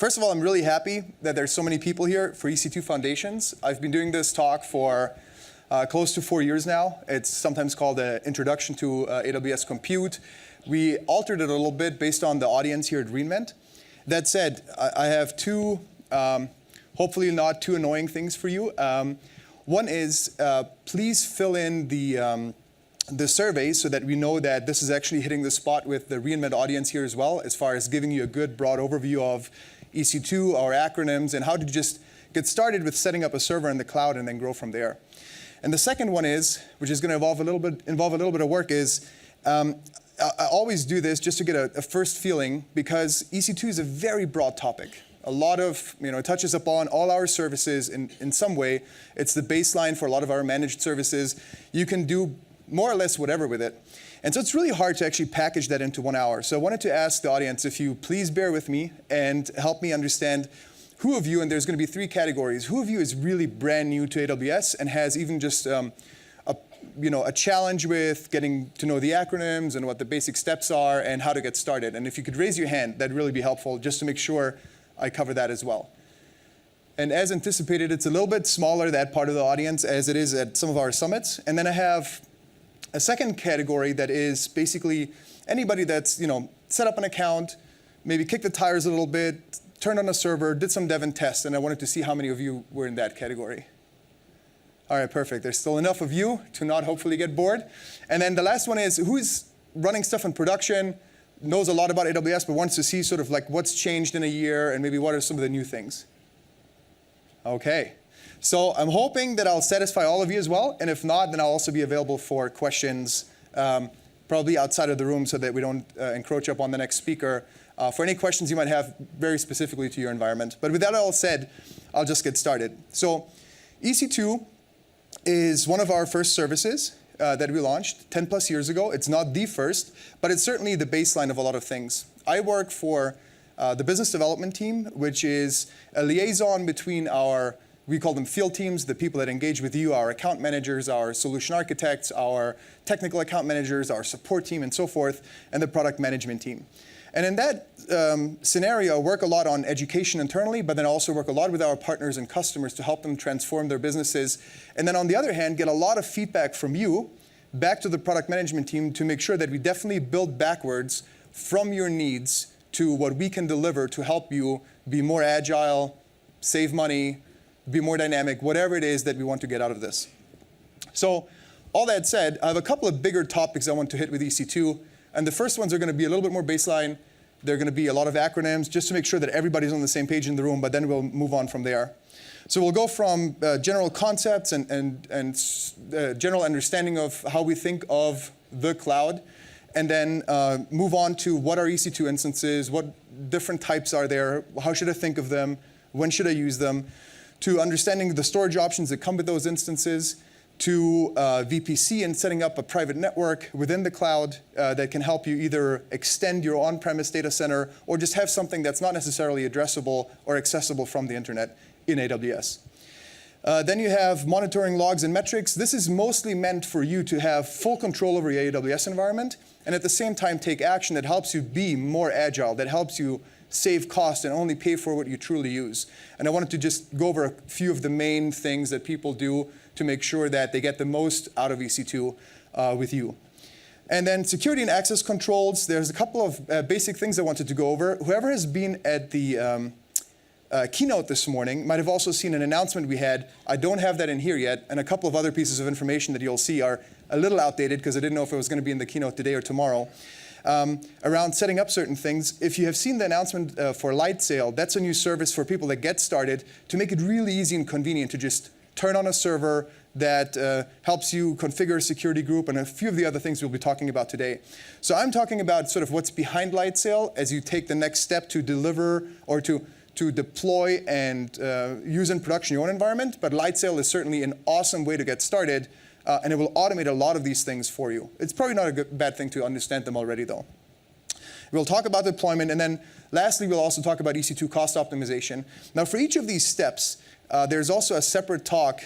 First of all, I'm really happy that there's so many people here for EC2 Foundations. I've been doing this talk for close to 4 years now. It's sometimes called an Introduction to AWS Compute. We altered it a little bit based on the audience here at re:Invent. That said, I have two, hopefully not too annoying things for you. One is, please fill in the survey so that we know that this is actually hitting the spot with the re:Invent audience here as well, as far as giving you a good broad overview of EC2, our acronyms, and how to just get started with setting up a server in the cloud and then grow from there. And the second one is, which is going to involve a little bit of work, is I always do this just to get a first feeling, because EC2 is a very broad topic. A lot of, it touches upon all our services in some way. It's the baseline for a lot of our managed services. You can do more or less whatever with it. And so it's really hard to actually package that into 1 hour. So I wanted to ask the audience if you please bear with me and help me understand who of you, and there's going to be 3 categories, who of you is really brand new to AWS and has even just a challenge with getting to know the acronyms and what the basic steps are and how to get started. And if you could raise your hand, that'd really be helpful, just to make sure I cover that as well. And as anticipated, it's a little bit smaller, that part of the audience, as it is at some of our summits. And then I have a second category that is basically anybody that's set up an account, maybe kicked the tires a little bit, turned on a server, did some dev and test, and I wanted to see how many of you were in that category. All right, perfect. There's still enough of you to not hopefully get bored. And then the last one is, who's running stuff in production, knows a lot about AWS, but wants to see sort of like what's changed in a year and maybe what are some of the new things. Okay. So I'm hoping that I'll satisfy all of you as well, and if not, then I'll also be available for questions, probably outside of the room so that we don't encroach up on the next speaker, for any questions you might have very specifically to your environment. But with that all said, I'll just get started. So EC2 is one of our first services that we launched 10 plus years ago. It's not the first, but it's certainly the baseline of a lot of things. I work for the business development team, which is a liaison between we call them field teams, the people that engage with you, our account managers, our solution architects, our technical account managers, our support team, and so forth, and the product management team. And in that scenario, I work a lot on education internally, but then also work a lot with our partners and customers to help them transform their businesses. And then on the other hand, get a lot of feedback from you back to the product management team to make sure that we definitely build backwards from your needs to what we can deliver to help you be more agile, save money, be more dynamic, whatever it is that we want to get out of this. So all that said, I have a couple of bigger topics I want to hit with EC2. And the first ones are going to be a little bit more baseline. They're going to be a lot of acronyms, just to make sure that everybody's on the same page in the room, but then we'll move on from there. So we'll go from general concepts and general understanding of how we think of the cloud, and then move on to what are EC2 instances, what different types are there, how should I think of them, when should I use them, to understanding the storage options that come with those instances, to VPC and setting up a private network within the cloud that can help you either extend your on-premise data center or just have something that's not necessarily addressable or accessible from the internet in AWS. Then you have monitoring logs and metrics. This is mostly meant for you to have full control over your AWS environment and at the same time take action that helps you be more agile, that helps you save cost and only pay for what you truly use. And I wanted to just go over a few of the main things that people do to make sure that they get the most out of EC2 with you. And then security and access controls, there's a couple of basic things I wanted to go over. Whoever has been at the keynote this morning might have also seen an announcement we had. I don't have that in here yet, and a couple of other pieces of information that you'll see are a little outdated because I didn't know if it was going to be in the keynote today or tomorrow. Around setting up certain things. If you have seen the announcement for Lightsail, that's a new service for people that get started to make it really easy and convenient to just turn on a server that helps you configure a security group and a few of the other things we'll be talking about today. So I'm talking about sort of what's behind Lightsail as you take the next step to deliver or to deploy and use in production your own environment. But Lightsail is certainly an awesome way to get started. And it will automate a lot of these things for you. It's probably not a bad thing to understand them already, though. We'll talk about deployment, and then lastly, we'll also talk about EC2 cost optimization. Now, for each of these steps, there's also a separate talk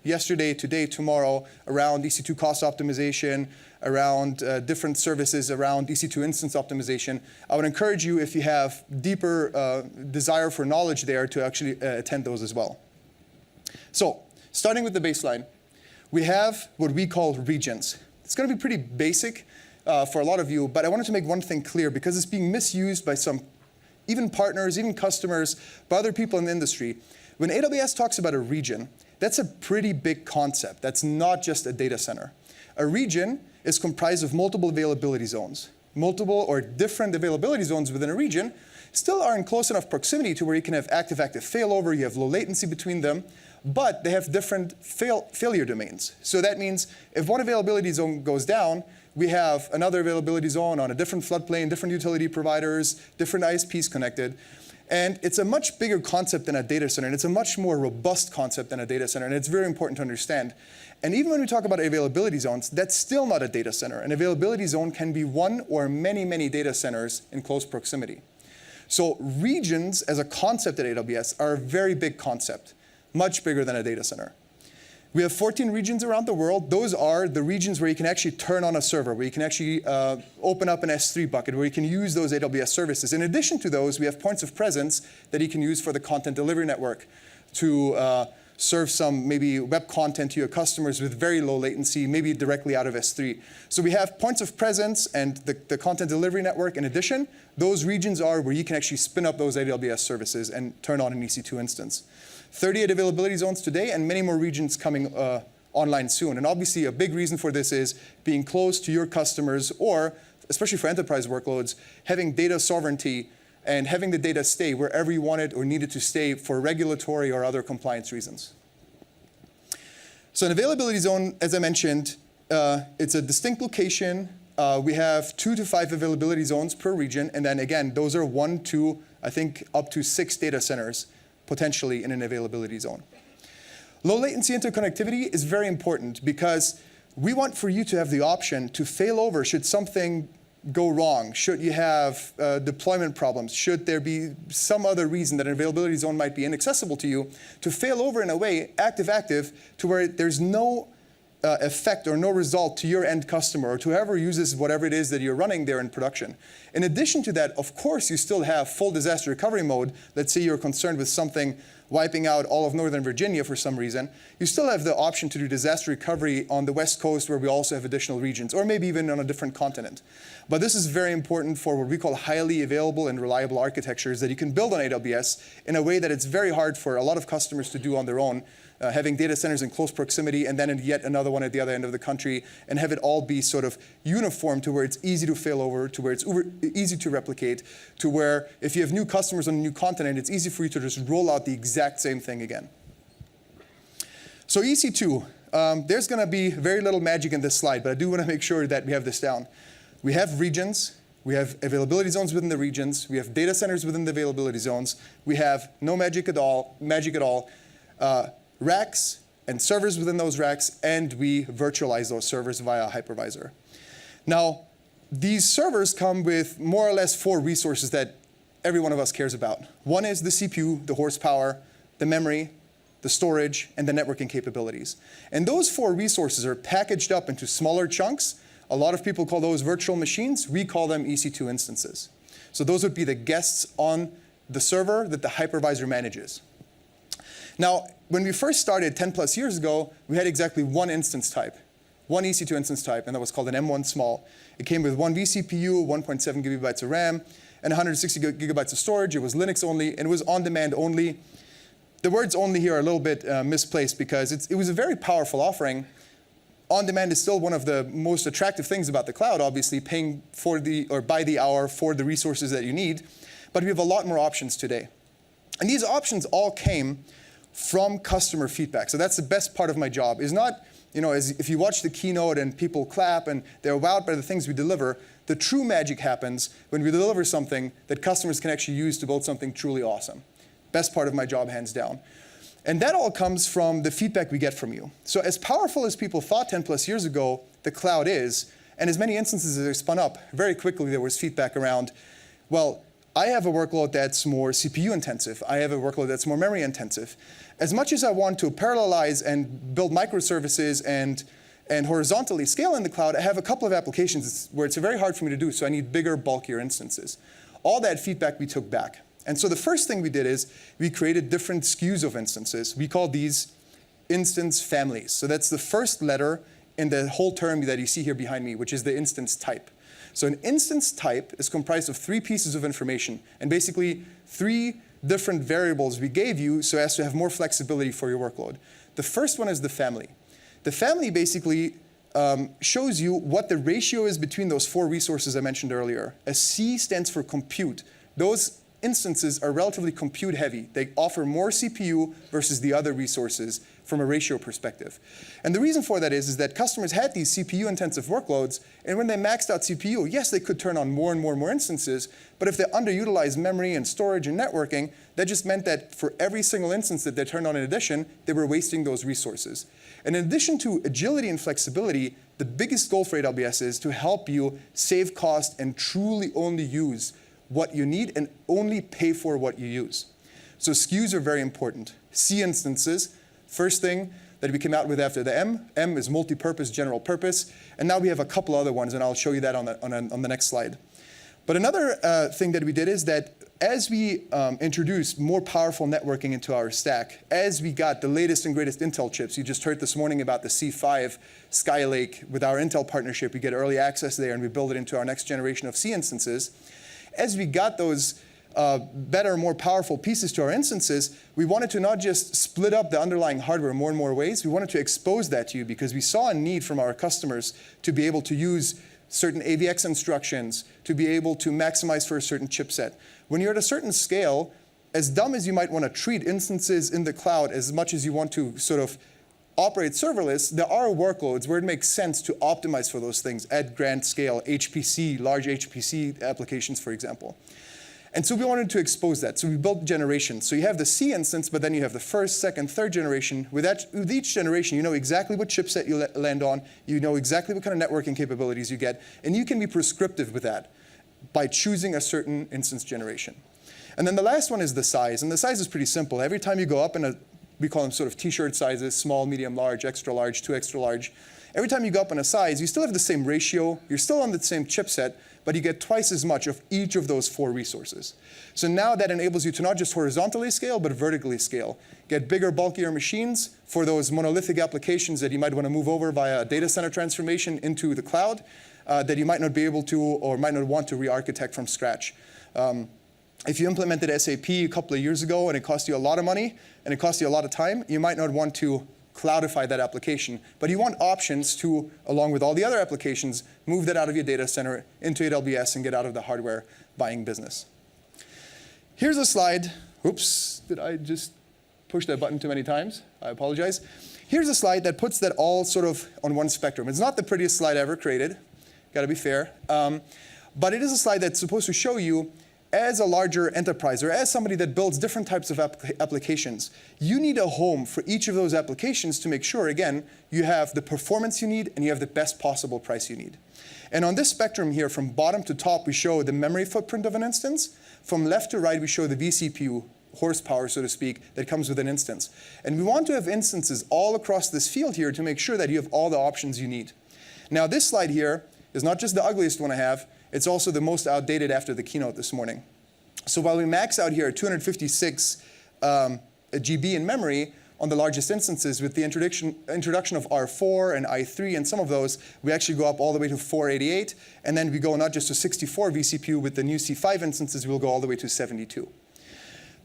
yesterday, today, tomorrow around EC2 cost optimization, around different services, around EC2 instance optimization. I would encourage you, if you have deeper desire for knowledge there, to actually attend those as well. So, starting with the baseline, we have what we call regions. It's going to be pretty basic for a lot of you, but I wanted to make one thing clear because it's being misused by some, even partners, even customers, by other people in the industry. When AWS talks about a region, that's a pretty big concept. That's not just a data center. A region is comprised of multiple availability zones. Multiple or different availability zones within a region still are in close enough proximity to where you can have active-active failover, you have low latency between them, but they have different failure domains. So that means if one availability zone goes down, we have another availability zone on a different floodplain, different utility providers, different ISPs connected. And it's a much bigger concept than a data center, and it's a much more robust concept than a data center, and it's very important to understand. And even when we talk about availability zones, that's still not a data center. An availability zone can be one or many, many data centers in close proximity. So regions as a concept at AWS are a very big concept, much bigger than a data center. We have 14 regions around the world. Those are the regions where you can actually turn on a server, where you can actually open up an S3 bucket, where you can use those AWS services. In addition to those, we have points of presence that you can use for the content delivery network to serve some maybe web content to your customers with very low latency, maybe directly out of S3. So we have points of presence and the content delivery network. In addition, those regions are where you can actually spin up those AWS services and turn on an EC2 instance. 38 availability zones today, and many more regions coming online soon. And obviously, a big reason for this is being close to your customers, or, especially for enterprise workloads, having data sovereignty and having the data stay wherever you want it or need it to stay for regulatory or other compliance reasons. So an availability zone, as I mentioned, it's a distinct location. We have 2 to 5 availability zones per region, and then again, those are 1 to, I think, up to 6 data centers potentially in an availability zone. Low latency interconnectivity is very important because we want for you to have the option to fail over should something go wrong, should you have deployment problems, should there be some other reason that an availability zone might be inaccessible to you, to fail over in a way, active-active, to where there's no effect or no result to your end customer or to whoever uses whatever it is that you're running there in production. In addition to that, of course, you still have full disaster recovery mode. Let's say you're concerned with something wiping out all of Northern Virginia for some reason. You still have the option to do disaster recovery on the West Coast, where we also have additional regions, or maybe even on a different continent. But this is very important for what we call highly available and reliable architectures that you can build on AWS in a way that it's very hard for a lot of customers to do on their own, having data centers in close proximity and then yet another one at the other end of the country, and have it all be sort of uniform to where it's easy to fail over, to where it's easy to replicate, to where if you have new customers on a new continent, it's easy for you to just roll out the exact same thing again. So EC2, there's going to be very little magic in this slide, but I do want to make sure that we have this down. We have regions. We have availability zones within the regions. We have data centers within the availability zones. We have no magic at all, racks and servers within those racks, and we virtualize those servers via a hypervisor. Now, these servers come with more or less 4 resources that every one of us cares about. One is the CPU, the horsepower, the memory, the storage, and the networking capabilities. And those 4 resources are packaged up into smaller chunks. A lot of people call those virtual machines. We call them EC2 instances. So those would be the guests on the server that the hypervisor manages. Now, when we first started 10 plus years ago, we had exactly one instance type, one EC2 instance type, and that was called an M1 small. It came with 1 vCPU, 1.7 gigabytes of RAM, and 160 gigabytes of storage. It was Linux only, and it was on-demand only. The words only here are a little bit misplaced because it was a very powerful offering. On-demand is still one of the most attractive things about the cloud, obviously, paying for or by the hour for the resources that you need. But we have a lot more options today. And these options all came from customer feedback. So that's the best part of my job, is not, if you watch the keynote and people clap and they're wowed by the things we deliver, the true magic happens when we deliver something that customers can actually use to build something truly awesome. Best part of my job, hands down. And that all comes from the feedback we get from you. So as powerful as people thought 10 plus years ago the cloud is, and as many instances as they spun up, very quickly there was feedback around, well, I have a workload that's more CPU intensive. I have a workload that's more memory intensive. As much as I want to parallelize and build microservices and and horizontally scale in the cloud, I have a couple of applications where it's very hard for me to do, so I need bigger, bulkier instances. All that feedback we took back. And so the first thing we did is we created different SKUs of instances. We call these instance families. So that's the first letter in the whole term that you see here behind me, which is the instance type. So an instance type is comprised of 3 pieces of information, and basically 3 different variables we gave you so as to have more flexibility for your workload. The first one is the family. The family basically shows you what the ratio is between those 4 resources I mentioned earlier. A C stands for compute. Those instances are relatively compute heavy. They offer more CPU versus the other resources from a ratio perspective. And the reason for that is that customers had these CPU intensive workloads, and when they maxed out CPU, yes, they could turn on more and more and more instances, but if they underutilized memory and storage and networking, that just meant that for every single instance that they turned on in addition, they were wasting those resources. And in addition to agility and flexibility, the biggest goal for AWS is to help you save cost and truly only use what you need and only pay for what you use. So SKUs are very important. C instances, first thing that we came out with after the M. M is multi-purpose, general purpose. And now we have a couple other ones, and I'll show you that on the next slide. But another thing that we did is that as we introduced more powerful networking into our stack, as we got the latest and greatest Intel chips, you just heard this morning about the C5 Skylake. With our Intel partnership, we get early access there, and we build it into our next generation of C instances. As we got those better, more powerful pieces to our instances, we wanted to not just split up the underlying hardware more and more ways, we wanted to expose that to you because we saw a need from our customers to be able to use certain AVX instructions, to be able to maximize for a certain chipset. When you're at a certain scale, as dumb as you might want to treat instances in the cloud as much as you want to sort of operate serverless, there are workloads where it makes sense to optimize for those things at grand scale, HPC, large HPC applications, for example. And so we wanted to expose that. So we built generations. So you have the C instance, but then you have the first, second, third generation. With each generation, you know exactly what chipset you land on. You know exactly what kind of networking capabilities you get. And you can be prescriptive with that by choosing a certain instance generation. And then the last one is the size. And the size is pretty simple. Every time you go up in a we call them sort of t-shirt sizes, small, medium, large, extra large, 2 extra large. Every time you go up in a size, you still have the same ratio, you're still on the same chipset, but you get twice as much of each of those 4 resources. So now that enables you to not just horizontally scale, but vertically scale. Get bigger, bulkier machines for those monolithic applications that you might want to move over via a data center transformation into the cloud that you might not be able to or might not want to re-architect from scratch. If you implemented SAP a couple of years ago and it cost you a lot of money and it cost you a lot of time, you might not want to cloudify that application. But you want options to, along with all the other applications, move that out of your data center into AWS and get out of the hardware buying business. Here's a slide. Oops, did I just push that button too many times? I apologize. Here's a slide that puts that all sort of on one spectrum. It's not the prettiest slide ever created, got to be fair. But it is a slide that's supposed to show you, as a larger enterprise or as somebody that builds different types of applications, you need a home for each of those applications to make sure, again, you have the performance you need and you have the best possible price you need. And on this spectrum here, from bottom to top, we show the memory footprint of an instance. From left to right, we show the vCPU, horsepower, so to speak, that comes with an instance. And we want to have instances all across this field here to make sure that you have all the options you need. Now, this slide here is not just the ugliest one I have, it's also the most outdated after the keynote this morning. So while we max out here at 256 GB in memory on the largest instances, with the introduction of R4 and i3 and some of those, we actually go up all the way to 488. And then we go not just to 64 vCPU with the new C5 instances, we'll go all the way to 72.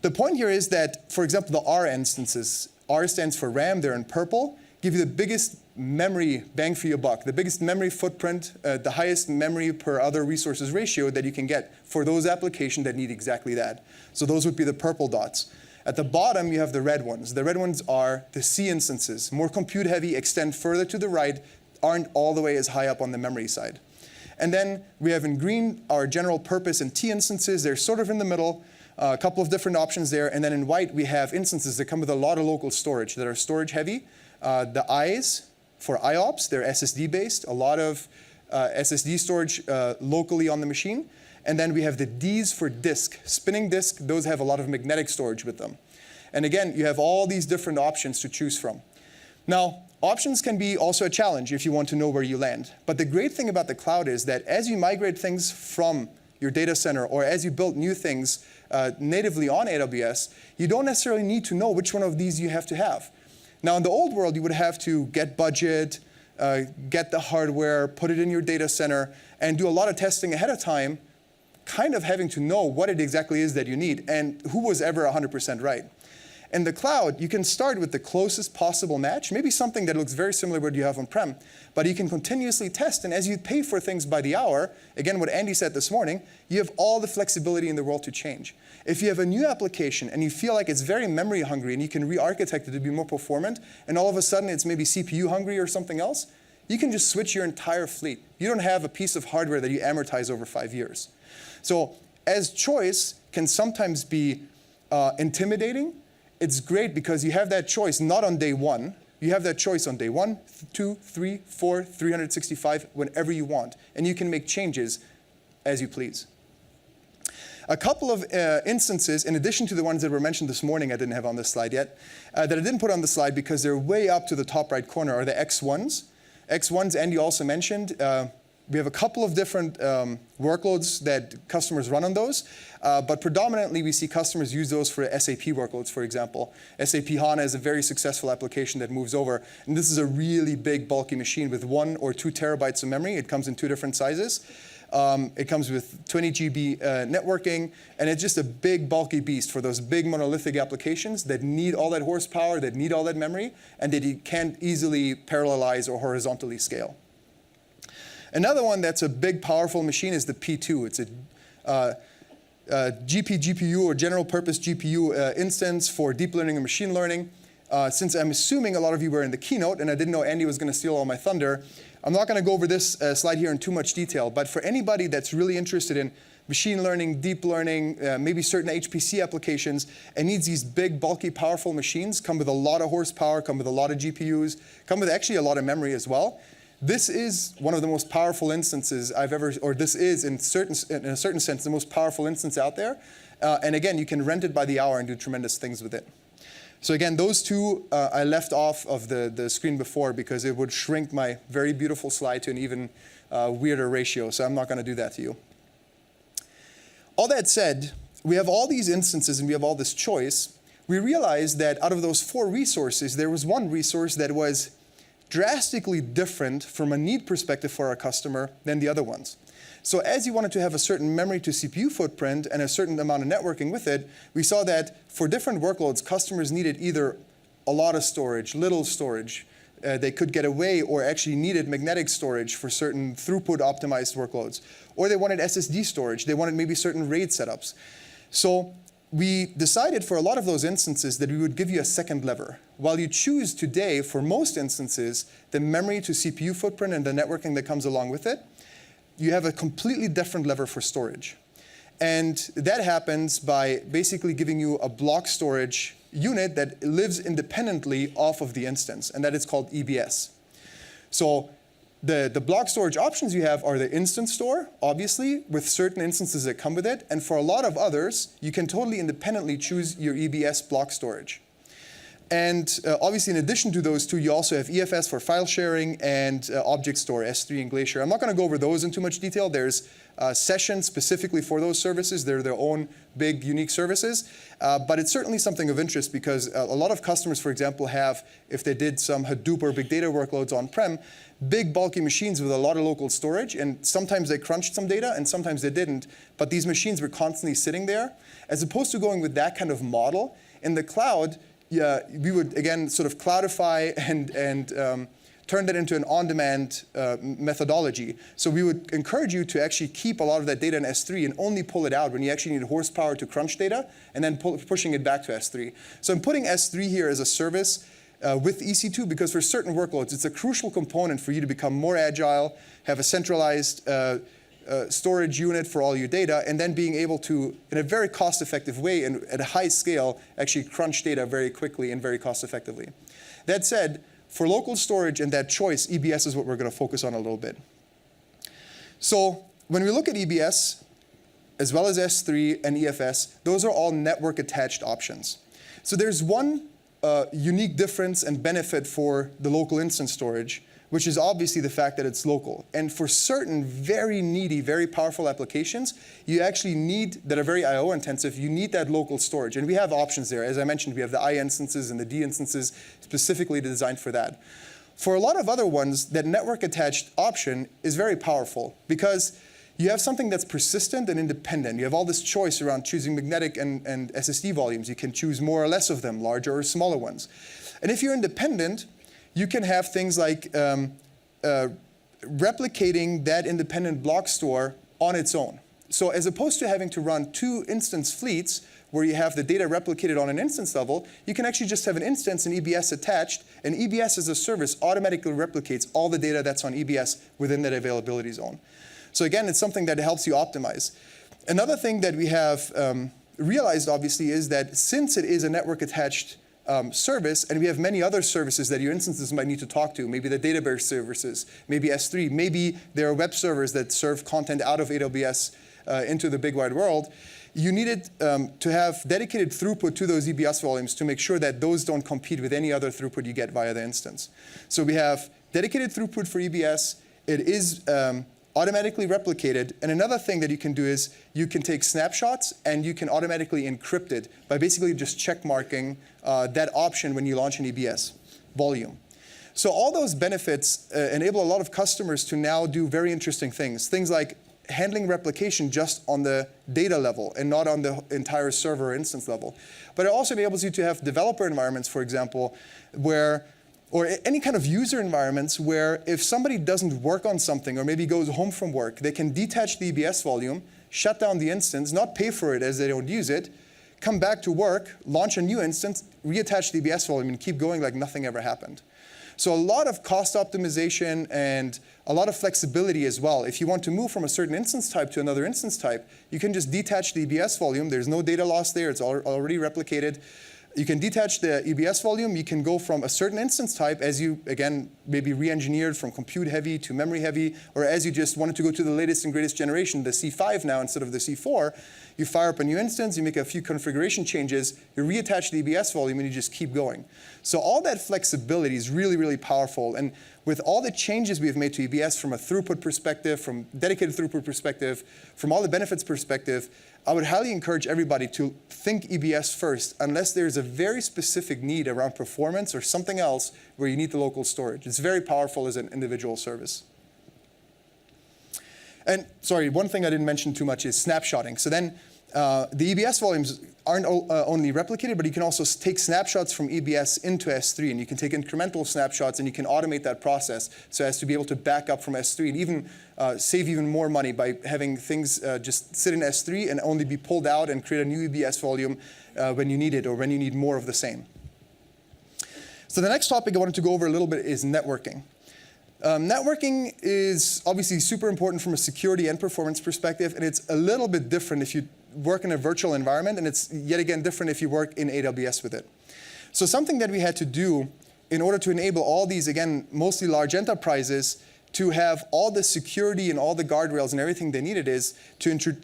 The point here is that, for example, the R instances, R stands for RAM, they're in purple, give you the biggest memory bang for your buck, the biggest memory footprint, the highest memory per other resources ratio that you can get for those applications that need exactly that. So those would be the purple dots. At the bottom, you have the red ones. The red ones are the C instances, more compute heavy, extend further to the right, aren't all the way as high up on the memory side. And then we have in green our general purpose and T instances. They're sort of in the middle, a couple of different options there. And then in white, we have instances that come with a lot of local storage that are storage heavy. The I's for IOPS, they're SSD-based, a lot of SSD storage locally on the machine. And then we have the D's for disk, spinning disk, those have a lot of magnetic storage with them. And again, you have all these different options to choose from. Now, Options can be also a challenge if you want to know where you land. But the great thing about the cloud is that as you migrate things from your data center or as you build new things natively on AWS, you don't necessarily need to know which one of these you have to have. Now, in the old world, you would have to get budget, get the hardware, put it in your data center, and do a lot of testing ahead of time, kind of having to know what it exactly is that you need and who was ever 100% right. In the cloud, you can start with the closest possible match, maybe something that looks very similar to what you have on-prem, but you can continuously test, and as you pay for things by the hour, again, what Andy said this morning, you have all the flexibility in the world to change. If you have a new application and you feel like it's very memory hungry and you can re-architect it to be more performant, and all of a sudden it's maybe CPU hungry or something else, you can just switch your entire fleet. You don't have a piece of hardware that you amortize over 5 years. So as choice can sometimes be intimidating, it's great because you have that choice not on day one. You have that choice on day 1, 2, 3, 4, 365, whenever you want. And you can make changes as you please. A couple of instances, in addition to the ones that were mentioned this morning I didn't have on this slide yet, that I didn't put on the slide because they're way up to the top right corner, are the X1s. X1s, Andy also mentioned. We have a couple of different workloads that customers run on those, but predominantly we see customers use those for SAP workloads, for example. SAP HANA is a very successful application that moves over, and this is a really big, bulky machine with 1 or 2 terabytes of memory. It comes in 2 different sizes. It comes with 20 GB networking, and it's just a big, bulky beast for those big monolithic applications that need all that horsepower, that need all that memory, and that you can't easily parallelize or horizontally scale. Another one that's a big, powerful machine is the P2. It's a GPGPU or general purpose GPU instance for deep learning and machine learning. Since I'm assuming a lot of you were in the keynote and I didn't know Andy was going to steal all my thunder, I'm not going to go over this slide here in too much detail, but for anybody that's really interested in machine learning, deep learning, maybe certain HPC applications, and needs these big, bulky, powerful machines, come with a lot of horsepower, come with a lot of GPUs, come with actually a lot of memory as well. This is one of the most powerful instances I've ever, or this is in a certain sense, the most powerful instance out there. And again, you can rent it by the hour and do tremendous things with it. So again, those two I left off of the screen before because it would shrink my very beautiful slide to an even weirder ratio. So I'm not going to do that to you. All that said, we have all these instances and we have all this choice. We realized that out of those 4 resources, there was one resource that was drastically different from a need perspective for our customer than the other ones. So as you wanted to have a certain memory to CPU footprint and a certain amount of networking with it, we saw that for different workloads, customers needed either a lot of storage, little storage. They could get away or actually needed magnetic storage for certain throughput optimized workloads. Or they wanted SSD storage. They wanted maybe certain RAID setups. So we decided for a lot of those instances that we would give you a second lever. While you choose today, for most instances, the memory to CPU footprint and the networking that comes along with it, you have a completely different lever for storage. And that happens by basically giving you a block storage unit that lives independently off of the instance, and that is called EBS. So the block storage options you have are the instance store, obviously, with certain instances that come with it. And for a lot of others, you can totally independently choose your EBS block storage. And obviously, in addition to those two, you also have EFS for file sharing and Object Store, S3 and Glacier. I'm not going to go over those in too much detail. There's sessions specifically for those services. They're their own big, unique services. But it's certainly something of interest because a lot of customers, for example, have, if they did some Hadoop or big data workloads on-prem, big, bulky machines with a lot of local storage. And sometimes they crunched some data, and sometimes they didn't. But these machines were constantly sitting there. As opposed to going with that kind of model, in the cloud, we would, again, sort of cloudify and turn that into an on-demand methodology. So we would encourage you to actually keep a lot of that data in S3 and only pull it out when you actually need horsepower to crunch data, and then pushing it back to S3. So I'm putting S3 here as a service with EC2 because for certain workloads, it's a crucial component for you to become more agile, have a centralized storage unit for all your data, and then being able to, in a very cost-effective way and at a high scale, actually crunch data very quickly and very cost-effectively. That said, for local storage and that choice, EBS is what we're going to focus on a little bit. So when we look at EBS, as well as S3 and EFS, those are all network-attached options. So there's one unique difference and benefit for the local instance storage, which is obviously the fact that it's local. And for certain very needy, very powerful applications, you actually need, that are very I/O intensive, you need that local storage. And we have options there. As I mentioned, we have the I instances and the D instances specifically designed for that. For a lot of other ones, that network attached option is very powerful because you have something that's persistent and independent. You have all this choice around choosing magnetic and SSD volumes. You can choose more or less of them, larger or smaller ones. And if you're independent, you can have things like replicating that independent block store on its own. So as opposed to having to run 2 instance fleets where you have the data replicated on an instance level, you can actually just have an instance and EBS attached, and EBS as a service automatically replicates all the data that's on EBS within that availability zone. So again, it's something that helps you optimize. Another thing that we have realized, obviously, is that since it is a network-attached service, and we have many other services that your instances might need to talk to, maybe the database services, maybe S3, maybe there are web servers that serve content out of AWS into the big wide world, you needed to have dedicated throughput to those EBS volumes to make sure that those don't compete with any other throughput you get via the instance. So we have dedicated throughput for EBS. It is automatically replicated. And another thing that you can do is you can take snapshots and you can automatically encrypt it by basically just check marking that option when you launch an EBS volume. So all those benefits enable a lot of customers to now do very interesting things. Things like handling replication just on the data level and not on the entire server or instance level. But it also enables you to have developer environments, for example, where, or any kind of user environments where if somebody doesn't work on something or maybe goes home from work, they can detach the EBS volume, shut down the instance, not pay for it as they don't use it, come back to work, launch a new instance, reattach the EBS volume, and keep going like nothing ever happened. So a lot of cost optimization and a lot of flexibility as well. If you want to move from a certain instance type to another instance type, you can just detach the EBS volume. There's no data loss there. It's already replicated. You can detach the EBS volume. You can go from a certain instance type as you, again, maybe re-engineered from compute heavy to memory heavy, or as you just wanted to go to the latest and greatest generation, the C5 now instead of the C4. You fire up a new instance, you make a few configuration changes, you reattach the EBS volume, and you just keep going. So all that flexibility is really, really powerful. And with all the changes we've made to EBS from a throughput perspective, from dedicated throughput perspective, from all the benefits perspective, I would highly encourage everybody to think EBS first, unless there's a very specific need around performance or something else where you need the local storage. It's very powerful as an individual service. And sorry, one thing I didn't mention too much is snapshotting. So then the EBS volumes aren't only replicated, but you can also take snapshots from EBS into S3, and you can take incremental snapshots, and you can automate that process so as to be able to back up from S3 and even save even more money by having things just sit in S3 and only be pulled out and create a new EBS volume when you need it or when you need more of the same. So the next topic I wanted to go over a little bit is networking. Networking is obviously super important from a security and performance perspective, and it's a little bit different if you work in a virtual environment, and it's yet again different if you work in AWS with it. So something that we had to do in order to enable all these, again, mostly large enterprises to have all the security and all the guardrails and everything they needed is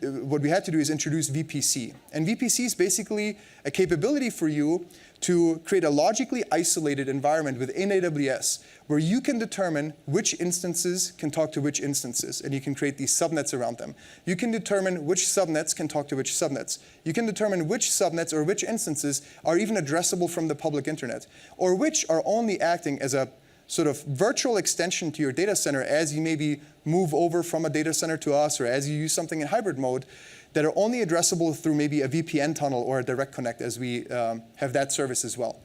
what we had to do is introduce VPC. And VPC is basically a capability for you to create a logically isolated environment within AWS where you can determine which instances can talk to which instances, and you can create these subnets around them. You can determine which subnets can talk to which subnets. You can determine which subnets or which instances are even addressable from the public internet, or which are only acting as a sort of virtual extension to your data center as you maybe move over from a data center to us, or as you use something in hybrid mode, that are only addressable through maybe a VPN tunnel or a direct connect, as we have that service as well.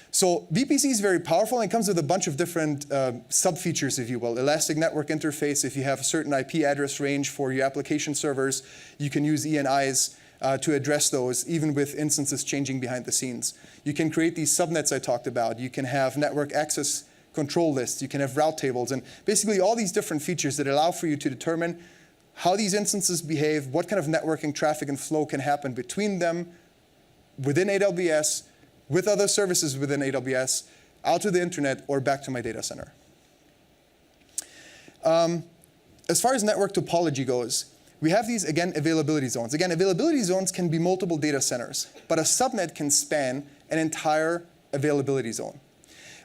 So VPC is very powerful, and it comes with a bunch of different sub-features, if you will. Elastic network interface. If you have a certain IP address range for your application servers, you can use ENIs to address those, even with instances changing behind the scenes. You can create these subnets I talked about. You can have network access control lists. You can have route tables, and basically all these different features that allow for you to determine how these instances behave, what kind of networking traffic and flow can happen between them, within AWS, with other services within AWS, out to the internet, or back to my data center. As far as network topology goes, we have these, again, availability zones. Again, availability zones can be multiple data centers, but a subnet can span an entire availability zone.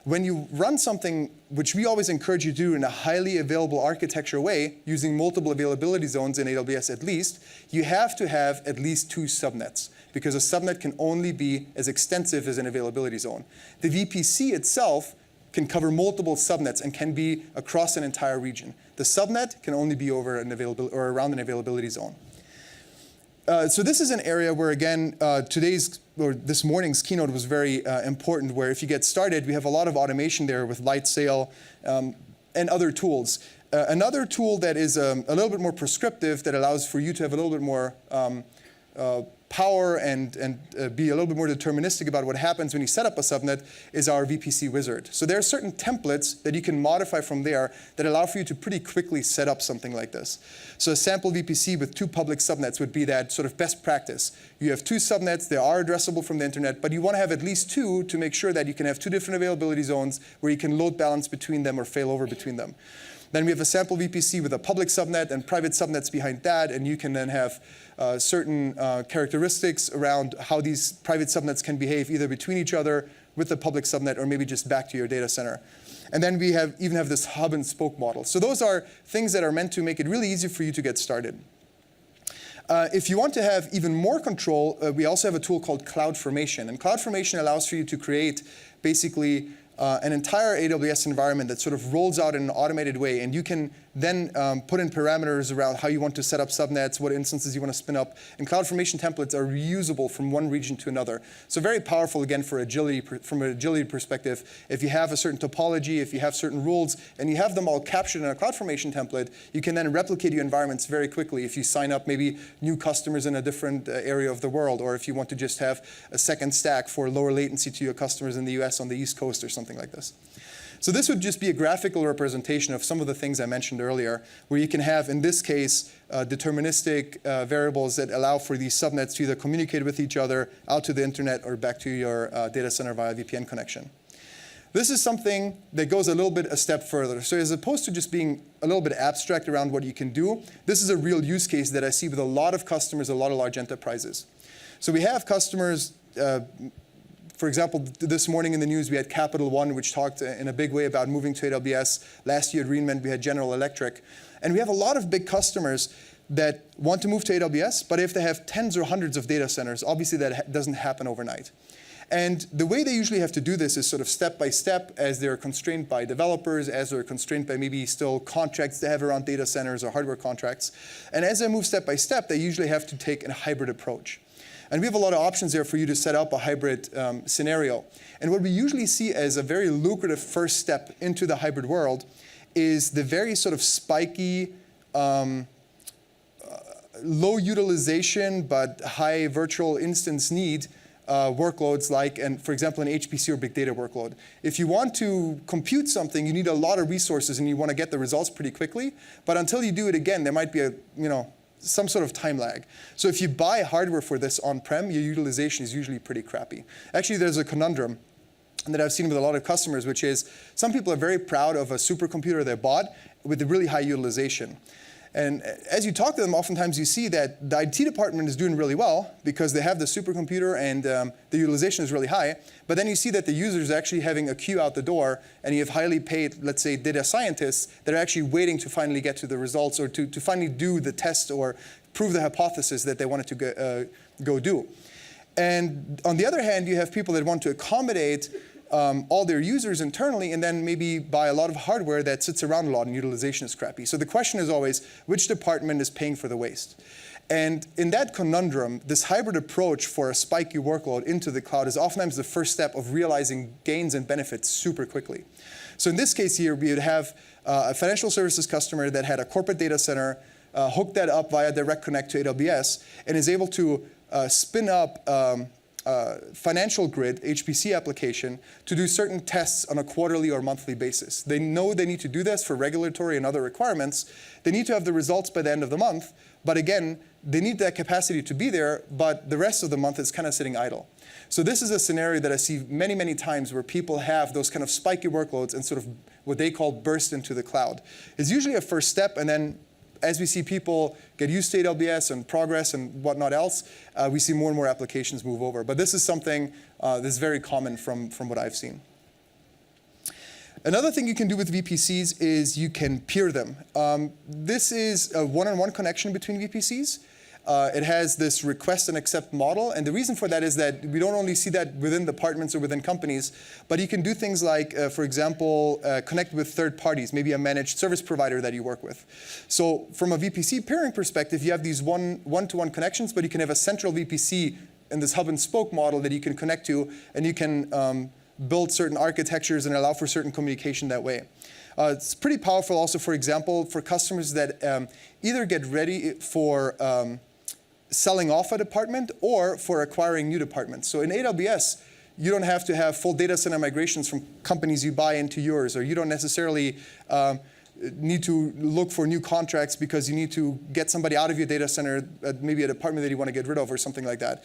When you run something, which we always encourage you to do in a highly available architecture way, using multiple availability zones in AWS at least, you have to have at least 2 subnets, because a subnet can only be as extensive as an availability zone. The VPC itself can cover multiple subnets and can be across an entire region. The subnet can only be over an availability or around an availability zone. So this is an area where, again, this morning's keynote was very important, where if you get started, we have a lot of automation there with Lightsail and other tools. Another tool that is a little bit more prescriptive, that allows for you to have a little bit more power and be a little bit more deterministic about what happens when you set up a subnet, is our VPC Wizard. So there are certain templates that you can modify from there that allow for you to pretty quickly set up something like this. So a sample VPC with 2 public subnets would be that sort of best practice. You have 2 subnets, they are addressable from the internet, but you want to have at least 2 to make sure that you can have 2 different availability zones where you can load balance between them or fail over between them. Then we have a sample VPC with a public subnet and private subnets behind that, and you can then have certain characteristics around how these private subnets can behave either between each other, with the public subnet, or maybe just back to your data center. And then we even have this hub and spoke model. So those are things that are meant to make it really easy for you to get started. If you want to have even more control, we also have a tool called CloudFormation. And CloudFormation allows for you to create basically an entire AWS environment that sort of rolls out in an automated way. And you can then put in parameters around how you want to set up subnets, what instances you want to spin up. And CloudFormation templates are reusable from one region to another. So very powerful, again, for agility, from an agility perspective. If you have a certain topology, if you have certain rules, and you have them all captured in a CloudFormation template, you can then replicate your environments very quickly if you sign up maybe new customers in a different area of the world, or if you want to just have a second stack for lower latency to your customers in the US on the East Coast or something like this. So this would just be a graphical representation of some of the things I mentioned earlier, where you can have, in this case, deterministic variables that allow for these subnets to either communicate with each other, out to the internet, or back to your data center via VPN connection. This is something that goes a little bit a step further. So as opposed to just being a little bit abstract around what you can do, this is a real use case that I see with a lot of customers, a lot of large enterprises. So we have customers, for example, this morning in the news, we had Capital One, which talked in a big way about moving to AWS. Last year at re:Invent, we had General Electric. And we have a lot of big customers that want to move to AWS, but if they have tens or hundreds of data centers, obviously that doesn't happen overnight. And the way they usually have to do this is sort of step by step, as they're constrained by developers, as they're constrained by maybe still contracts they have around data centers or hardware contracts. And as they move step by step, they usually have to take a hybrid approach. And we have a lot of options there for you to set up a hybrid scenario. And what we usually see as a very lucrative first step into the hybrid world is the very sort of spiky, low utilization but high virtual instance need workloads like, for example, an HPC or big data workload. If you want to compute something, you need a lot of resources and you want to get the results pretty quickly. But until you do it again, there might be some sort of time lag. So if you buy hardware for this on-prem, your utilization is usually pretty crappy. Actually, there's a conundrum that I've seen with a lot of customers, which is some people are very proud of a supercomputer they bought with a really high utilization. And as you talk to them, oftentimes you see that the IT department is doing really well because they have the supercomputer and the utilization is really high. But then you see that the user is actually having a queue out the door, and you have highly paid, let's say, data scientists that are actually waiting to finally get to the results or to finally do the test or prove the hypothesis that they wanted to go do. And on the other hand, you have people that want to accommodate all their users internally, and then maybe buy a lot of hardware that sits around a lot and utilization is crappy. So the question is always, which department is paying for the waste? And in that conundrum, this hybrid approach for a spiky workload into the cloud is oftentimes the first step of realizing gains and benefits super quickly. So in this case here, we would have a financial services customer that had a corporate data center, hooked that up via direct connect to AWS, and is able to spin up financial grid, HPC application, to do certain tests on a quarterly or monthly basis. They know they need to do this for regulatory and other requirements. They need to have the results by the end of the month. But again, they need that capacity to be there, but the rest of the month is kind of sitting idle. So this is a scenario that I see many, many times where people have those kind of spiky workloads and sort of what they call burst into the cloud. It's usually a first step, and then as we see people get used to AWS and progress and whatnot else, we see more and more applications move over. But this is something that's very common from what I've seen. Another thing you can do with VPCs is you can peer them. This is a one-on-one connection between VPCs. It has this request and accept model, and the reason for that is that we don't only see that within departments or within companies, but you can do things like, for example, connect with third parties, maybe a managed service provider that you work with. So from a VPC peering perspective, you have these one-to-one connections, but you can have a central VPC in this hub and spoke model that you can connect to, and you can build certain architectures and allow for certain communication that way. It's pretty powerful also, for example, for customers that either get ready for selling off a department or for acquiring new departments. So in AWS, you don't have to have full data center migrations from companies you buy into yours, or you don't necessarily need to look for new contracts because you need to get somebody out of your data center at maybe a department that you want to get rid of or something like that.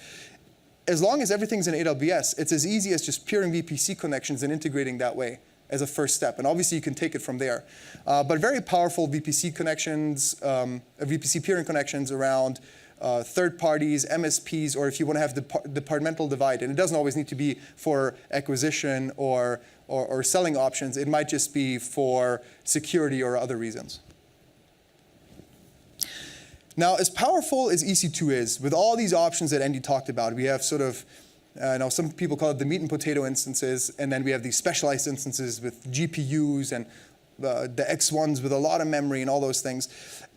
As long as everything's in AWS, it's as easy as just peering VPC connections and integrating that way as a first step. And obviously, you can take it from there. But very powerful VPC connections, VPC peering connections around third parties, MSPs, or if you want to have departmental divide. And it doesn't always need to be for acquisition or selling options. It might just be for security or other reasons. Now, as powerful as EC2 is, with all these options that Andy talked about, we have sort of, now some people call it the meat and potato instances, and then we have these specialized instances with GPUs and the X1s with a lot of memory and all those things.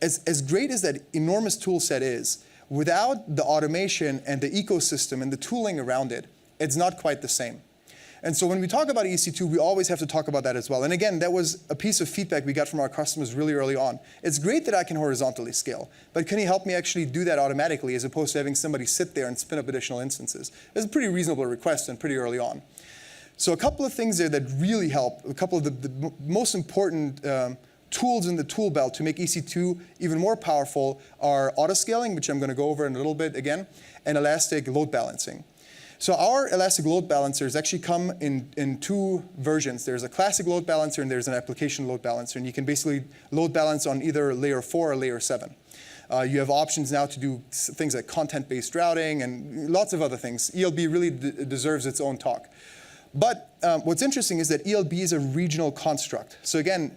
As great as that enormous tool set is, without the automation and the ecosystem and the tooling around it, it's not quite the same. And so when we talk about EC2, we always have to talk about that as well. And again, that was a piece of feedback we got from our customers really early on. It's great that I can horizontally scale, but can you help me actually do that automatically as opposed to having somebody sit there and spin up additional instances? It's a pretty reasonable request and pretty early on. So a couple of things there that really help, a couple of the most important tools in the tool belt to make EC2 even more powerful are autoscaling, which I'm going to go over in a little bit again, and elastic load balancing. So our elastic load balancers actually come in two versions. There's a classic load balancer and there's an application load balancer. And you can basically load balance on either layer 4 or layer 7. You have options now to do things like content-based routing and lots of other things. ELB really deserves its own talk. But what's interesting is that ELB is a regional construct. So again,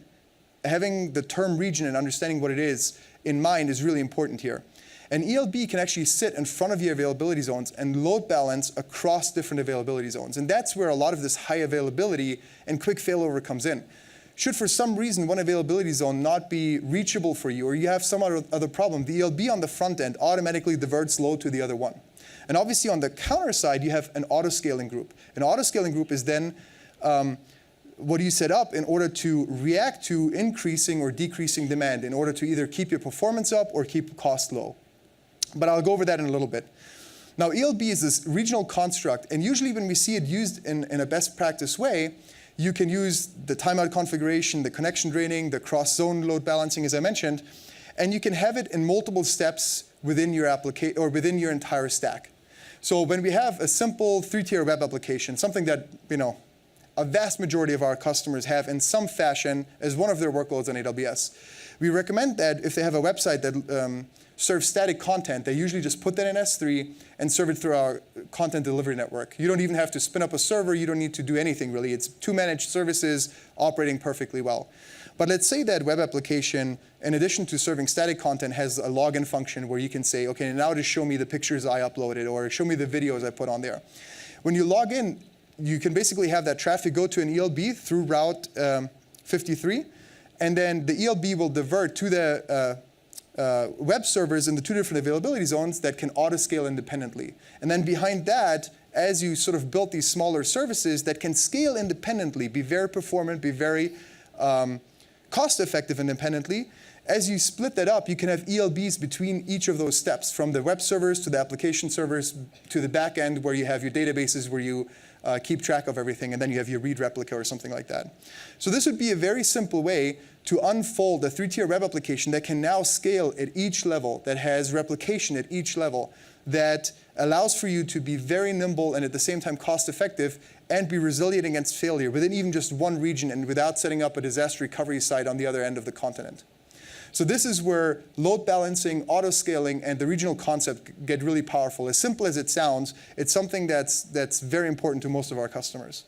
having the term region and understanding what it is in mind is really important here. And ELB can actually sit in front of your availability zones and load balance across different availability zones. And that's where a lot of this high availability and quick failover comes in. Should for some reason one availability zone not be reachable for you, or you have some other problem, the ELB on the front end automatically diverts load to the other one. And obviously on the counter side, you have an autoscaling group. An autoscaling group is then what do you set up in order to react to increasing or decreasing demand in order to either keep your performance up or keep cost low. But I'll go over that in a little bit. Now, ELB is this regional construct, and usually when we see it used in a best practice way, you can use the timeout configuration, the connection draining, the cross-zone load balancing, as I mentioned, and you can have it in multiple steps within your application or within your entire stack. So when we have a simple 3-tier web application, something that a vast majority of our customers have in some fashion as one of their workloads on AWS, we recommend that if they have a website that serve static content, they usually just put that in S3 and serve it through our content delivery network. You don't even have to spin up a server. You don't need to do anything, really. It's 2 managed services operating perfectly well. But let's say that web application, in addition to serving static content, has a login function where you can say, OK, now just show me the pictures I uploaded or show me the videos I put on there. When you log in, you can basically have that traffic go to an ELB through Route 53. And then the ELB will divert to the web servers in the 2 different availability zones that can auto-scale independently. And then behind that, as you sort of build these smaller services that can scale independently, be very performant, be very cost-effective independently, as you split that up, you can have ELBs between each of those steps, from the web servers to the application servers to the back end where you have your databases where you keep track of everything, and then you have your read replica or something like that. So this would be a very simple way to unfold a 3-tier web application that can now scale at each level, that has replication at each level, that allows for you to be very nimble and at the same time cost-effective and be resilient against failure within even just one region and without setting up a disaster recovery site on the other end of the continent. So this is where load balancing, auto-scaling, and the regional concept get really powerful. As simple as it sounds, it's something that's very important to most of our customers.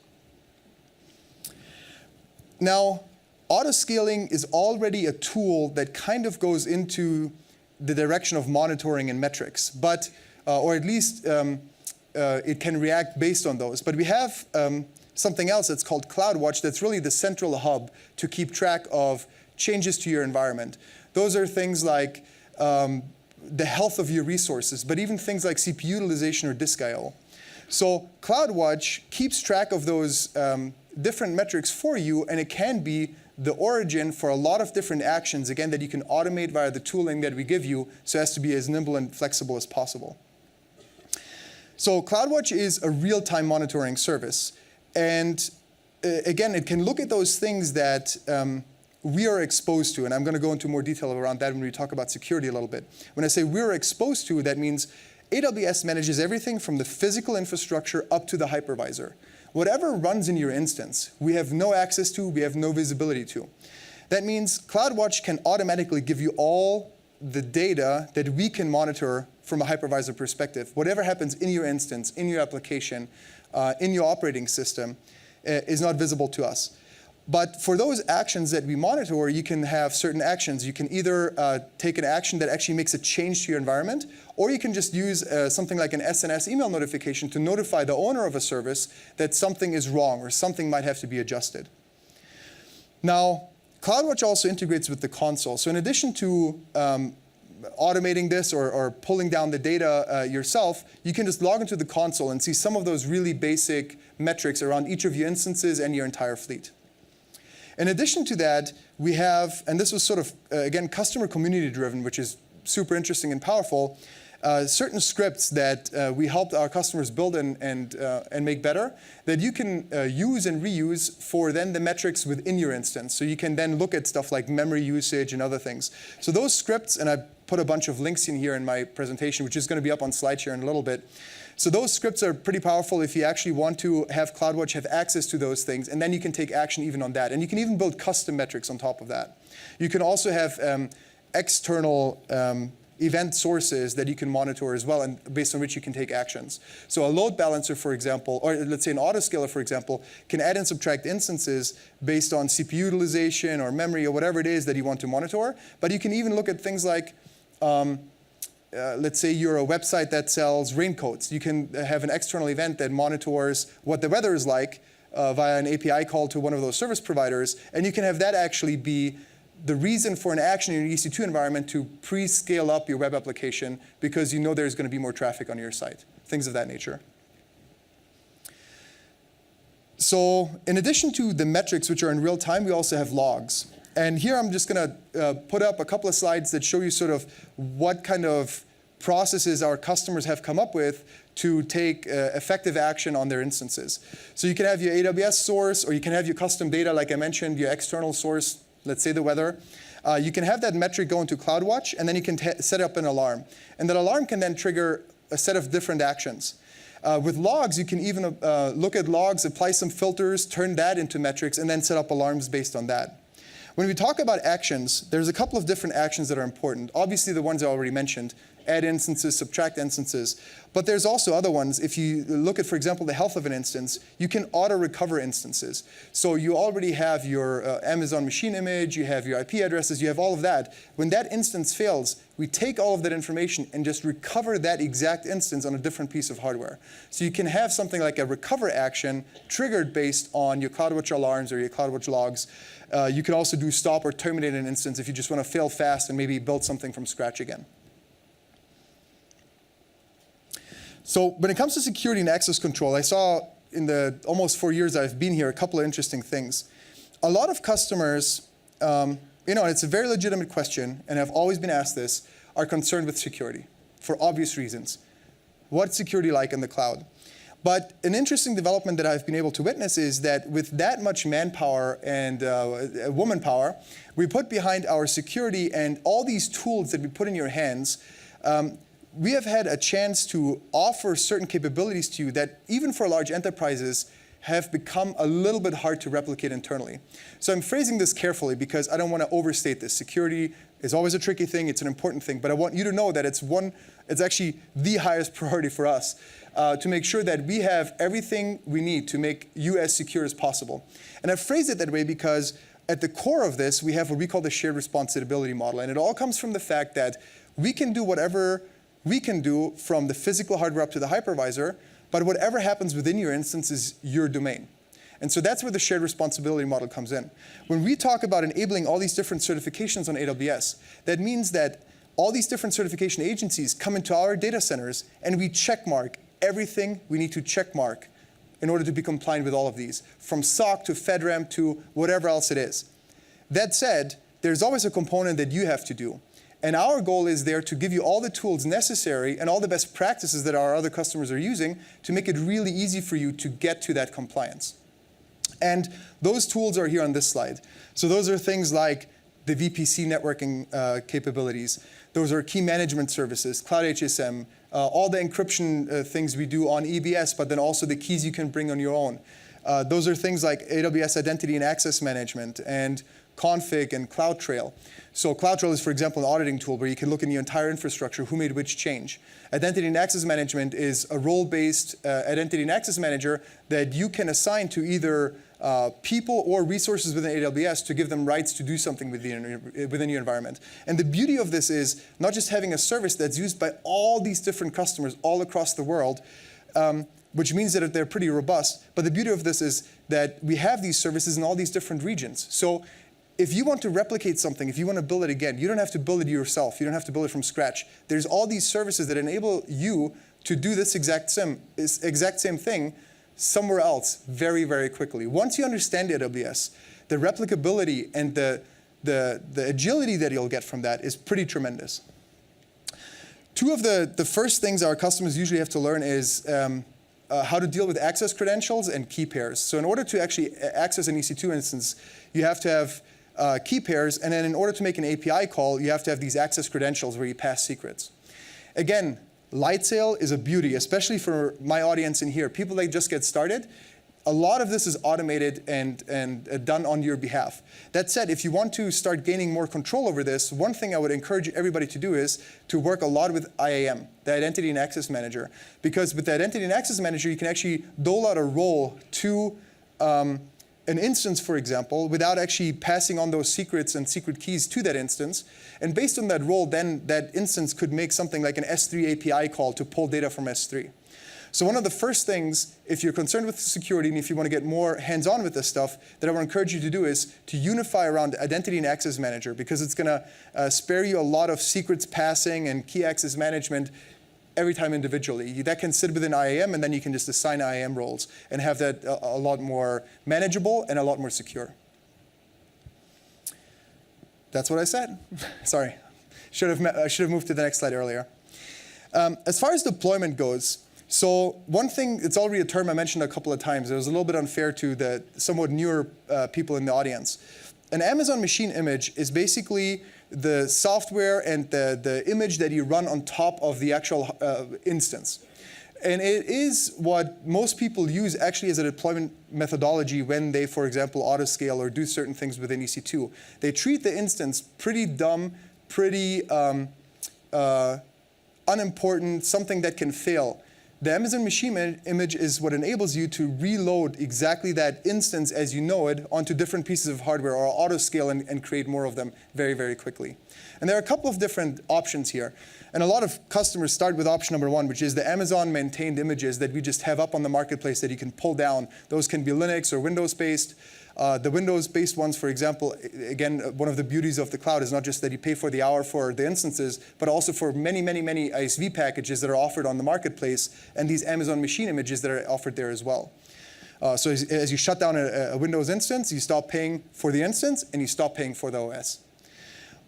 Now, auto-scaling is already a tool that kind of goes into the direction of monitoring and metrics, but or at least it can react based on those. But we have something else that's called CloudWatch that's really the central hub to keep track of changes to your environment. Those are things like the health of your resources, but even things like CPU utilization or disk I/O. So CloudWatch keeps track of those different metrics for you, and it can be the origin for a lot of different actions, again, that you can automate via the tooling that we give you so as to be as nimble and flexible as possible. So CloudWatch is a real-time monitoring service. And again, it can look at those things that we are exposed to. And I'm going to go into more detail around that when we talk about security a little bit. When I say we're exposed to, that means AWS manages everything from the physical infrastructure up to the hypervisor. Whatever runs in your instance, we have no access to, we have no visibility to. That means CloudWatch can automatically give you all the data that we can monitor from a hypervisor perspective. Whatever happens in your instance, in your application, in your operating system is not visible to us. But for those actions that we monitor, you can have certain actions. You can either take an action that actually makes a change to your environment, or you can just use something like an SNS email notification to notify the owner of a service that something is wrong or something might have to be adjusted. Now, CloudWatch also integrates with the console. So in addition to automating this or pulling down the data yourself, you can just log into the console and see some of those really basic metrics around each of your instances and your entire fleet. In addition to that, we have, and this was sort of, again, customer community driven, which is super interesting and powerful, certain scripts that we helped our customers build and make better that you can use and reuse for then the metrics within your instance. So you can then look at stuff like memory usage and other things. So those scripts, and I put a bunch of links in here in my presentation, which is going to be up on SlideShare in a little bit. So those scripts are pretty powerful if you actually want to have CloudWatch have access to those things, and then you can take action even on that. And you can even build custom metrics on top of that. You can also have external event sources that you can monitor as well, and based on which you can take actions. So a load balancer, for example, or let's say an autoscaler, for example, can add and subtract instances based on CPU utilization or memory or whatever it is that you want to monitor. But you can even look at things like let's say you're a website that sells raincoats. You can have an external event that monitors what the weather is like via an API call to one of those service providers, and you can have that actually be the reason for an action in your EC2 environment to pre-scale up your web application because you know there's going to be more traffic on your site, things of that nature. So in addition to the metrics, which are in real time, we also have logs. And here I'm just going to put up a couple of slides that show you sort of what kind of processes our customers have come up with to take effective action on their instances. So you can have your AWS source, or you can have your custom data, like I mentioned, your external source, let's say the weather. You can have that metric go into CloudWatch, and then you can set up an alarm. And that alarm can then trigger a set of different actions. With logs, you can even look at logs, apply some filters, turn that into metrics, and then set up alarms based on that. When we talk about actions, there's a couple of different actions that are important. Obviously, the ones I already mentioned, add instances, subtract instances. But there's also other ones. If you look at, for example, the health of an instance, you can auto-recover instances. So you already have your Amazon machine image, you have your IP addresses, you have all of that. When that instance fails, we take all of that information and just recover that exact instance on a different piece of hardware. So you can have something like a recover action triggered based on your CloudWatch alarms or your CloudWatch logs. You can also do stop or terminate an instance if you just want to fail fast and maybe build something from scratch again. So when it comes to security and access control, I saw in the almost 4 years I've been here a couple of interesting things. A lot of customers, and it's a very legitimate question, and I've always been asked this, are concerned with security for obvious reasons. What's security like in the cloud? But an interesting development that I've been able to witness is that with that much manpower and woman power, we put behind our security and all these tools that we put in your hands, we have had a chance to offer certain capabilities to you that even for large enterprises have become a little bit hard to replicate internally. So I'm phrasing this carefully because I don't want to overstate this. Security is always a tricky thing. It's an important thing. But I want you to know that it's actually the highest priority for us to make sure that we have everything we need to make you as secure as possible. And I've phrased it that way because at the core of this, we have what we call the shared responsibility model. And it all comes from the fact that we can do whatever we can do from the physical hardware up to the hypervisor, but whatever happens within your instance is your domain. And so that's where the shared responsibility model comes in. When we talk about enabling all these different certifications on AWS, that means that all these different certification agencies come into our data centers and we checkmark everything we need to checkmark in order to be compliant with all of these, from SOC to FedRAMP to whatever else it is. That said, there's always a component that you have to do. And our goal is there to give you all the tools necessary and all the best practices that our other customers are using to make it really easy for you to get to that compliance. And those tools are here on this slide. So those are things like the VPC networking capabilities. Those are key management services, Cloud HSM, all the encryption things we do on EBS, but then also the keys you can bring on your own. Those are things like AWS Identity and Access Management and config and CloudTrail. So CloudTrail is, for example, an auditing tool where you can look in your entire infrastructure, who made which change. Identity and Access Management is a role-based identity and access manager that you can assign to either people or resources within AWS to give them rights to do something within your environment. And the beauty of this is not just having a service that's used by all these different customers all across the world, which means that they're pretty robust, but the beauty of this is that we have these services in all these different regions. So if you want to replicate something, if you want to build it again, you don't have to build it yourself. You don't have to build it from scratch. There's all these services that enable you to do this exact same thing somewhere else very, very quickly. Once you understand AWS, the replicability and the agility that you'll get from that is pretty tremendous. Two of the first things our customers usually have to learn is how to deal with access credentials and key pairs. So in order to actually access an EC2 instance, you have to have key pairs, and then in order to make an API call, you have to have these access credentials where you pass secrets. Again, Lightsail is a beauty, especially for my audience in here. People that just get started, a lot of this is automated and done on your behalf. That said, if you want to start gaining more control over this, one thing I would encourage everybody to do is to work a lot with IAM, the Identity and Access Manager. Because with the Identity and Access Manager, you can actually dole out a role to an instance, for example, without actually passing on those secrets and secret keys to that instance. And based on that role, then that instance could make something like an S3 API call to pull data from S3. So one of the first things, if you're concerned with security and if you want to get more hands-on with this stuff, that I would encourage you to do is to unify around Identity and Access Manager, because it's going to spare you a lot of secrets passing and key access management every time individually. That can sit within IAM, and then you can just assign IAM roles and have that a lot more manageable and a lot more secure. That's what I said. Sorry. I should have moved to the next slide earlier. As far as deployment goes, so one thing, it's already a term I mentioned a couple of times. It was a little bit unfair to the somewhat newer people in the audience. An Amazon machine image is basically the software and the image that you run on top of the actual instance. And it is what most people use actually as a deployment methodology when they, for example, autoscale or do certain things within EC2. They treat the instance pretty dumb, pretty unimportant, something that can fail. The Amazon machine image is what enables you to reload exactly that instance as you know it onto different pieces of hardware or autoscale and create more of them very, very quickly. And there are a couple of different options here. And a lot of customers start with option number one, which is the Amazon maintained images that we just have up on the marketplace that you can pull down. Those can be Linux or Windows-based. The Windows-based ones, for example, again, one of the beauties of the cloud is not just that you pay for the hour for the instances, but also for many, many, many ISV packages that are offered on the marketplace and these Amazon machine images that are offered there as well. So as you shut down a Windows instance, you stop paying for the instance and you stop paying for the OS.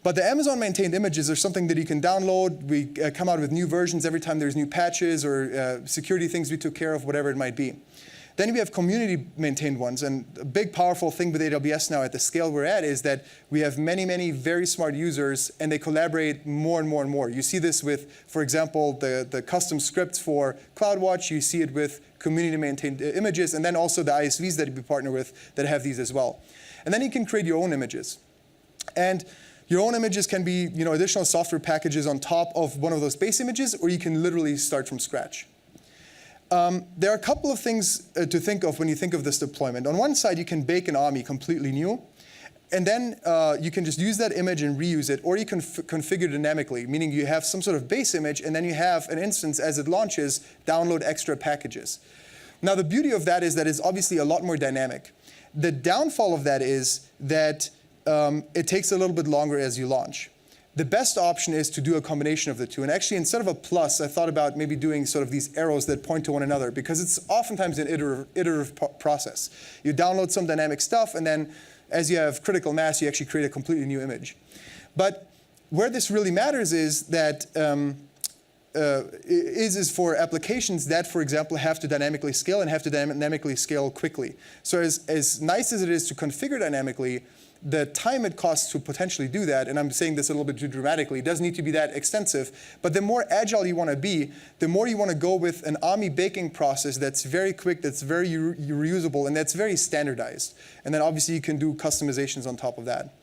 But the Amazon maintained images are something that you can download. We come out with new versions every time there's new patches or security things we took care of, whatever it might be. Then we have community-maintained ones. And a big, powerful thing with AWS now at the scale we're at is that we have many, many very smart users, and they collaborate more and more and more. You see this with, for example, the custom scripts for CloudWatch. You see it with community-maintained images, and then also the ISVs that we partner with that have these as well. And then you can create your own images. And your own images can be additional software packages on top of one of those base images, or you can literally start from scratch. There are a couple of things to think of when you think of this deployment. On one side, you can bake an army completely new, and then you can just use that image and reuse it, or you can configure dynamically, meaning you have some sort of base image, and then you have an instance as it launches, download extra packages. Now, the beauty of that is that it's obviously a lot more dynamic. The downfall of that is that it takes a little bit longer as you launch. The best option is to do a combination of the two. And actually, instead of a plus, I thought about maybe doing sort of these arrows that point to one another, because it's oftentimes an iterative process. You download some dynamic stuff, and then as you have critical mass, you actually create a completely new image. But where this really matters is that is for applications that, for example, have to dynamically scale and have to dynamically scale quickly. So as nice as it is to configure dynamically, the time it costs to potentially do that, and I'm saying this a little bit too dramatically, doesn't need to be that extensive, but the more agile you want to be, the more you want to go with an army baking process that's very quick, that's very reusable, and that's very standardized. And then obviously you can do customizations on top of that.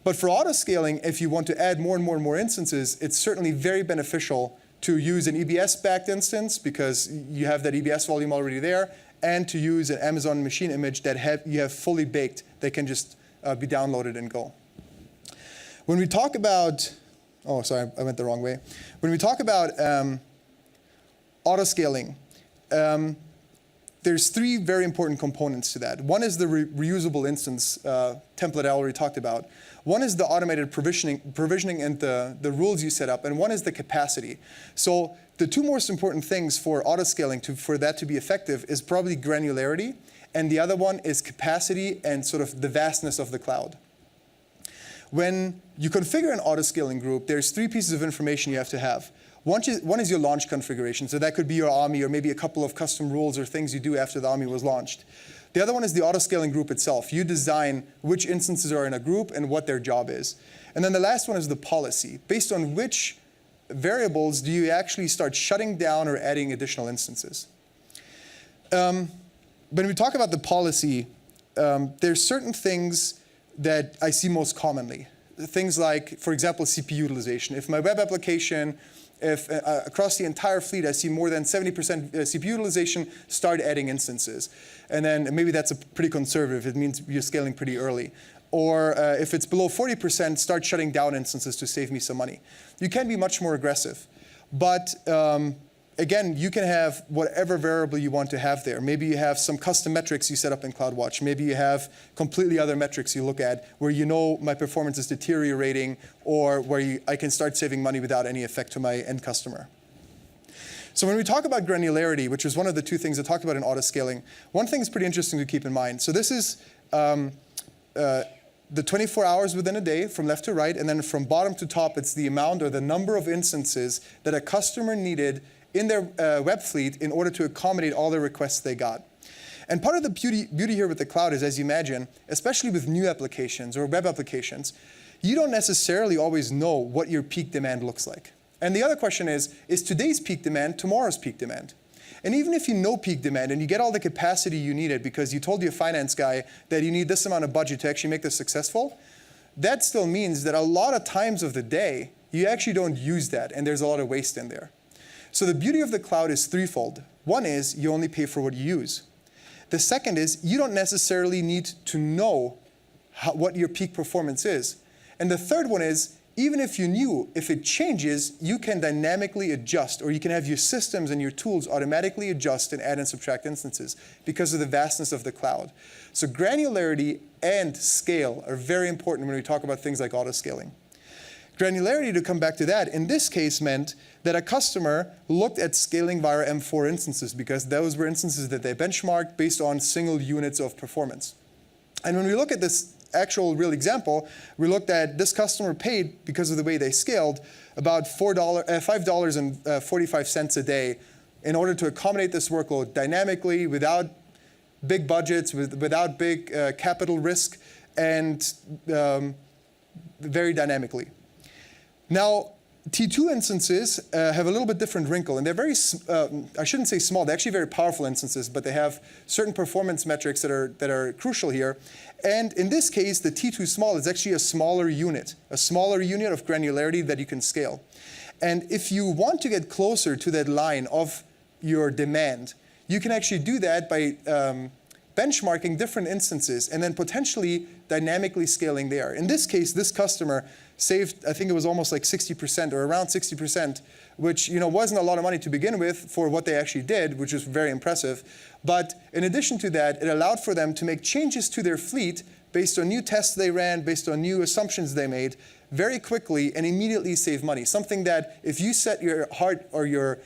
But for autoscaling, if you want to add more and more and more instances, it's certainly very beneficial to use an EBS-backed instance, because you have that EBS volume already there, and to use an Amazon machine image that you have fully baked that can just be downloaded and go. When we talk about, oh, sorry, I went the wrong way. When we talk about autoscaling, there's three very important components to that. One is the reusable instance template I already talked about. One is the automated provisioning and the rules you set up, and one is the capacity. So the two most important things for autoscaling, for that to be effective, is probably granularity, and the other one is capacity and sort of the vastness of the cloud. When you configure an autoscaling group, there's three pieces of information you have to have. One is your launch configuration, so that could be your army or maybe a couple of custom rules or things you do after the army was launched. The other one is the autoscaling group itself. You design which instances are in a group and what their job is. And then the last one is the policy. Based on which variables do you actually start shutting down or adding additional instances? When we talk about the policy, there's certain things that I see most commonly. Things like, for example, CPU utilization. If my web application, if across the entire fleet I see more than 70% CPU utilization, start adding instances. And then maybe that's a pretty conservative. It means you're scaling pretty early. Or if it's below 40%, start shutting down instances to save me some money. You can be much more aggressive. But again, you can have whatever variable you want to have there. Maybe you have some custom metrics you set up in CloudWatch. Maybe you have completely other metrics you look at where you know my performance is deteriorating, or where I can start saving money without any effect to my end customer. So when we talk about granularity, which is one of the two things I talked about in autoscaling, one thing is pretty interesting to keep in mind. So this is the 24 hours within a day from left to right, and then from bottom to top, it's the amount or the number of instances that a customer needed in their web fleet in order to accommodate all the requests they got. And part of the beauty here with the cloud is, as you imagine, especially with new applications or web applications, you don't necessarily always know what your peak demand looks like. And the other question is today's peak demand tomorrow's peak demand? And even if you know peak demand and you get all the capacity you needed because you told your finance guy that you need this amount of budget to actually make this successful, that still means that a lot of times of the day, you actually don't use that, and there's a lot of waste in there. So the beauty of the cloud is threefold. One is you only pay for what you use. The second is you don't necessarily need to know what your peak performance is. And the third one is, even if you knew, if it changes, you can dynamically adjust, or you can have your systems and your tools automatically adjust and add and subtract instances because of the vastness of the cloud. So granularity and scale are very important when we talk about things like autoscaling. Granularity, to come back to that, in this case meant that a customer looked at scaling via M4 instances because those were instances that they benchmarked based on single units of performance. And when we look at this actual real example, we looked at this customer paid, because of the way they scaled, about $5.45 a day in order to accommodate this workload dynamically without big budgets, without big capital risk, and very dynamically. Now, T2 instances have a little bit different wrinkle, and they're very, I shouldn't say small, they're actually very powerful instances, but they have certain performance metrics that are crucial here. And in this case, the T2 small is actually a smaller unit of granularity that you can scale. And if you want to get closer to that line of your demand, you can actually do that by benchmarking different instances and then potentially dynamically scaling there. In this case, this customer saved, I think it was almost like 60% or around 60%, which wasn't a lot of money to begin with for what they actually did, which was very impressive. But in addition to that, it allowed for them to make changes to their fleet based on new tests they ran, based on new assumptions they made, very quickly and immediately save money. Something that if you set your heart or your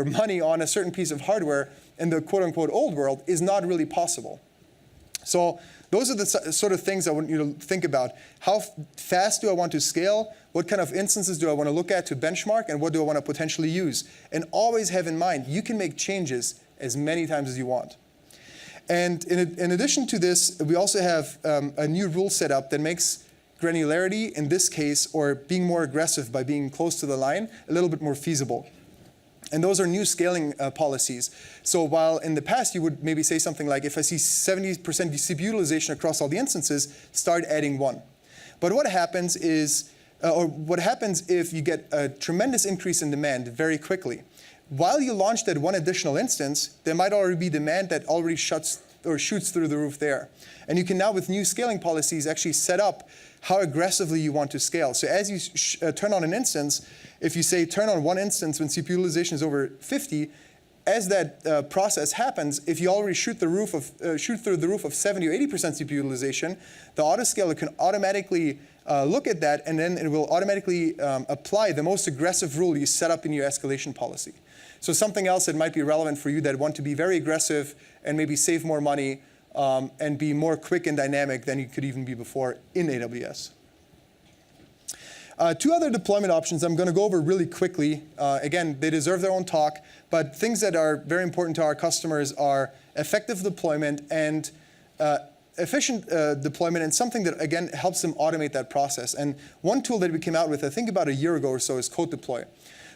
money on a certain piece of hardware in the quote-unquote old world is not really possible. So those are the sort of things I want you to think about. How fast do I want to scale? What kind of instances do I want to look at to benchmark? And what do I want to potentially use? And always have in mind, you can make changes as many times as you want. And in addition to this, we also have a new rule set up that makes granularity, in this case, or being more aggressive by being close to the line, a little bit more feasible. And those are new scaling policies. So while in the past you would maybe say something like, if I see 70% CPU utilization across all the instances, start adding one. But what happens is, or what happens if you get a tremendous increase in demand very quickly? While you launch that one additional instance, there might already be demand that already shoots through the roof there. And you can now, with new scaling policies, actually set up how aggressively you want to scale. So as you turn on an instance, if you say turn on one instance when CPU utilization is over 50, as that process happens, if you already shoot through the roof of 70 or 80% CPU utilization, the autoscaler can automatically look at that, and then it will automatically apply the most aggressive rule you set up in your escalation policy. So something else that might be relevant for you that want to be very aggressive and maybe save more money and be more quick and dynamic than you could even be before in AWS. Two other deployment options I'm going to go over really quickly. Again, they deserve their own talk, but things that are very important to our customers are effective deployment and efficient deployment, and something that, again, helps them automate that process. And one tool that we came out with, I think about a year ago or so, is Cote Deploy.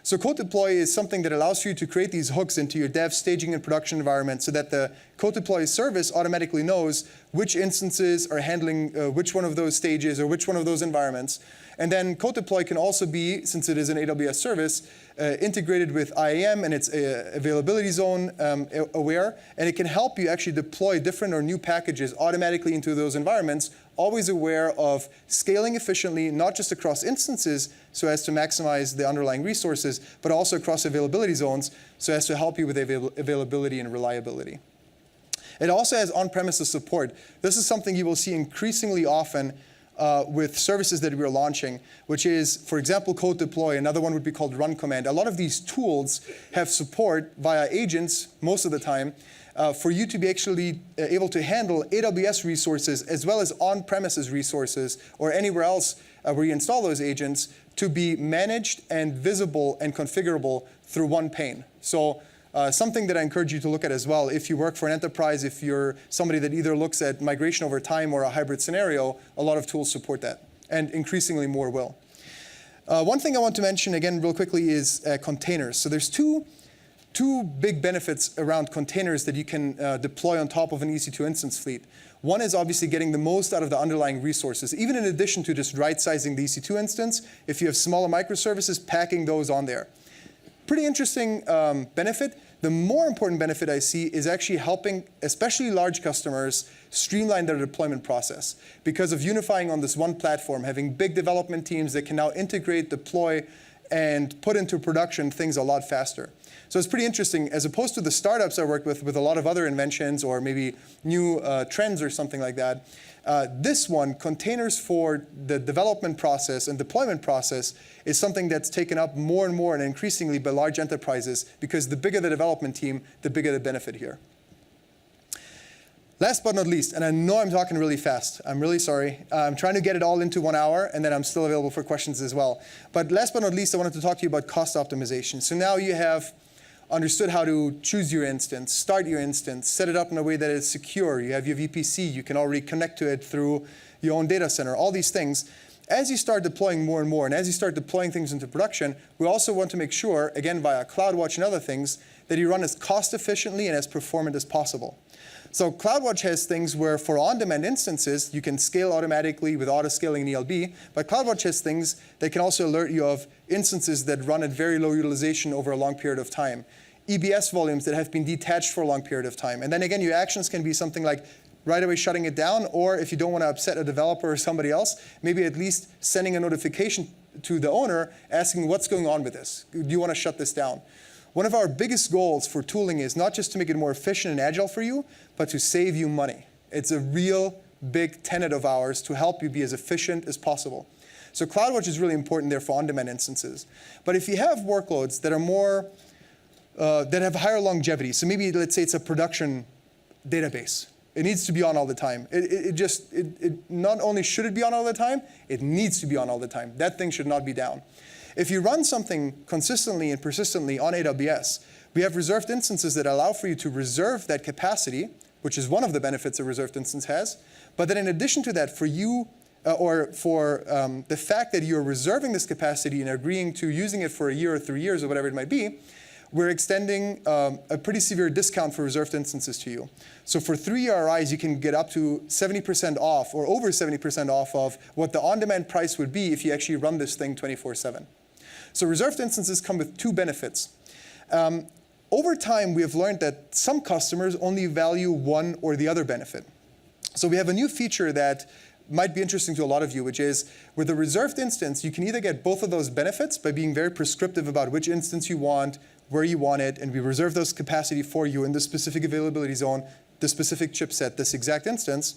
So Cote Deploy is something that allows you to create these hooks into your dev, staging, and production environment so that the Cote Deploy service automatically knows which instances are handling which one of those stages or which one of those environments. And then Cote Deploy can also be, since it is an AWS service, integrated with IAM and its availability zone aware, and it can help you actually deploy different or new packages automatically into those environments, always aware of scaling efficiently, not just across instances so as to maximize the underlying resources, but also across availability zones so as to help you with availability and reliability. It also has on-premises support. This is something you will see increasingly often with services that we're launching, which is, for example, Cote Deploy. Another one would be called Run Command. A lot of these tools have support via agents most of the time for you to be actually able to handle AWS resources as well as on-premises resources or anywhere else where you install those agents to be managed and visible and configurable through one pane. So something that I encourage you to look at as well. If you work for an enterprise, if you're somebody that either looks at migration over time or a hybrid scenario, a lot of tools support that, and increasingly more will. One thing I want to mention, again, real quickly, is containers. So there's two big benefits around containers that you can deploy on top of an EC2 instance fleet. One is obviously getting the most out of the underlying resources, even in addition to just right-sizing the EC2 instance. If you have smaller microservices, packing those on there. Pretty interesting benefit. The more important benefit I see is actually helping, especially large customers, streamline their deployment process. Because of unifying on this one platform, having big development teams that can now integrate, deploy, and put into production things a lot faster. So it's pretty interesting. As opposed to the startups I work with a lot of other inventions or maybe new trends or something like that, this one, containers for the development process and deployment process, is something that's taken up more and more and increasingly by large enterprises, because the bigger the development team, the bigger the benefit here. Last but not least, and I know I'm talking really fast. I'm really sorry. I'm trying to get it all into 1 hour, and then I'm still available for questions as well. But last but not least, I wanted to talk to you about cost optimization. So now you have understood how to choose your instance, start your instance, set it up in a way that is secure. You have your VPC. You can already connect to it through your own data center, all these things. As you start deploying more and more, and as you start deploying things into production, we also want to make sure, again, via CloudWatch and other things, that you run as cost efficiently and as performant as possible. So CloudWatch has things where for on-demand instances, you can scale automatically with Autoscaling and ELB, but CloudWatch has things that can also alert you of instances that run at very low utilization over a long period of time. EBS volumes that have been detached for a long period of time. And then again, your actions can be something like right away shutting it down, or if you don't want to upset a developer or somebody else, maybe at least sending a notification to the owner asking what's going on with this. Do you want to shut this down? One of our biggest goals for tooling is not just to make it more efficient and agile for you, but to save you money. It's a real big tenet of ours to help you be as efficient as possible. So CloudWatch is really important there for on-demand instances. But if you have workloads that are more, that have higher longevity, so maybe let's say it's a production database. It needs to be on all the time. Not only should it be on all the time, it needs to be on all the time. That thing should not be down. If you run something consistently and persistently on AWS, we have reserved instances that allow for you to reserve that capacity, which is one of the benefits a reserved instance has. But then in addition to that, for you, the fact that you're reserving this capacity and agreeing to using it for a year or 3 years or whatever it might be, we're extending a pretty severe discount for reserved instances to you. So for 3 ERIs, you can get up to 70% off or over 70% off of what the on-demand price would be if you actually run this thing 24/7. So reserved instances come with 2 benefits. Over time, we have learned that some customers only value one or the other benefit. So we have a new feature that might be interesting to a lot of you, which is with a reserved instance, you can either get both of those benefits by being very prescriptive about which instance you want, where you want it, and we reserve those capacity for you in the specific availability zone, the specific chipset, this exact instance.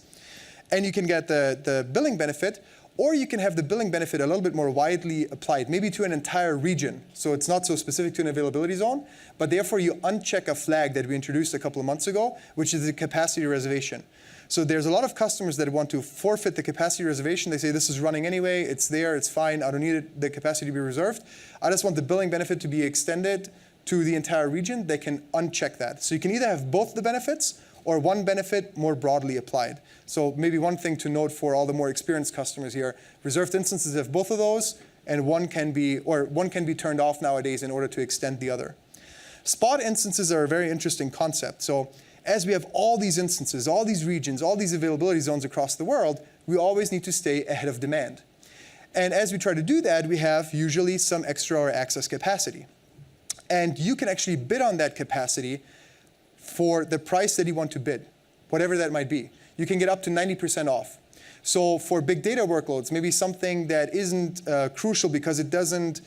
And you can get the billing benefit, or you can have the billing benefit a little bit more widely applied, maybe to an entire region. So it's not so specific to an availability zone, but therefore you uncheck a flag that we introduced a couple of months ago, which is the capacity reservation. So there's a lot of customers that want to forfeit the capacity reservation. They say, this is running anyway, it's there, it's fine, I don't need the capacity to be reserved. I just want the billing benefit to be extended to the entire region. They can uncheck that. So you can either have both the benefits or one benefit more broadly applied. So maybe one thing to note for all the more experienced customers here, reserved instances have both of those, and one can be turned off nowadays in order to extend the other. Spot instances are a very interesting concept. So as we have all these instances, all these regions, all these availability zones across the world, we always need to stay ahead of demand. And as we try to do that, we have usually some extra or access capacity. And you can actually bid on that capacity for the price that you want to bid, whatever that might be. You can get up to 90% off. So for big data workloads, maybe something that isn't crucial because it doesn't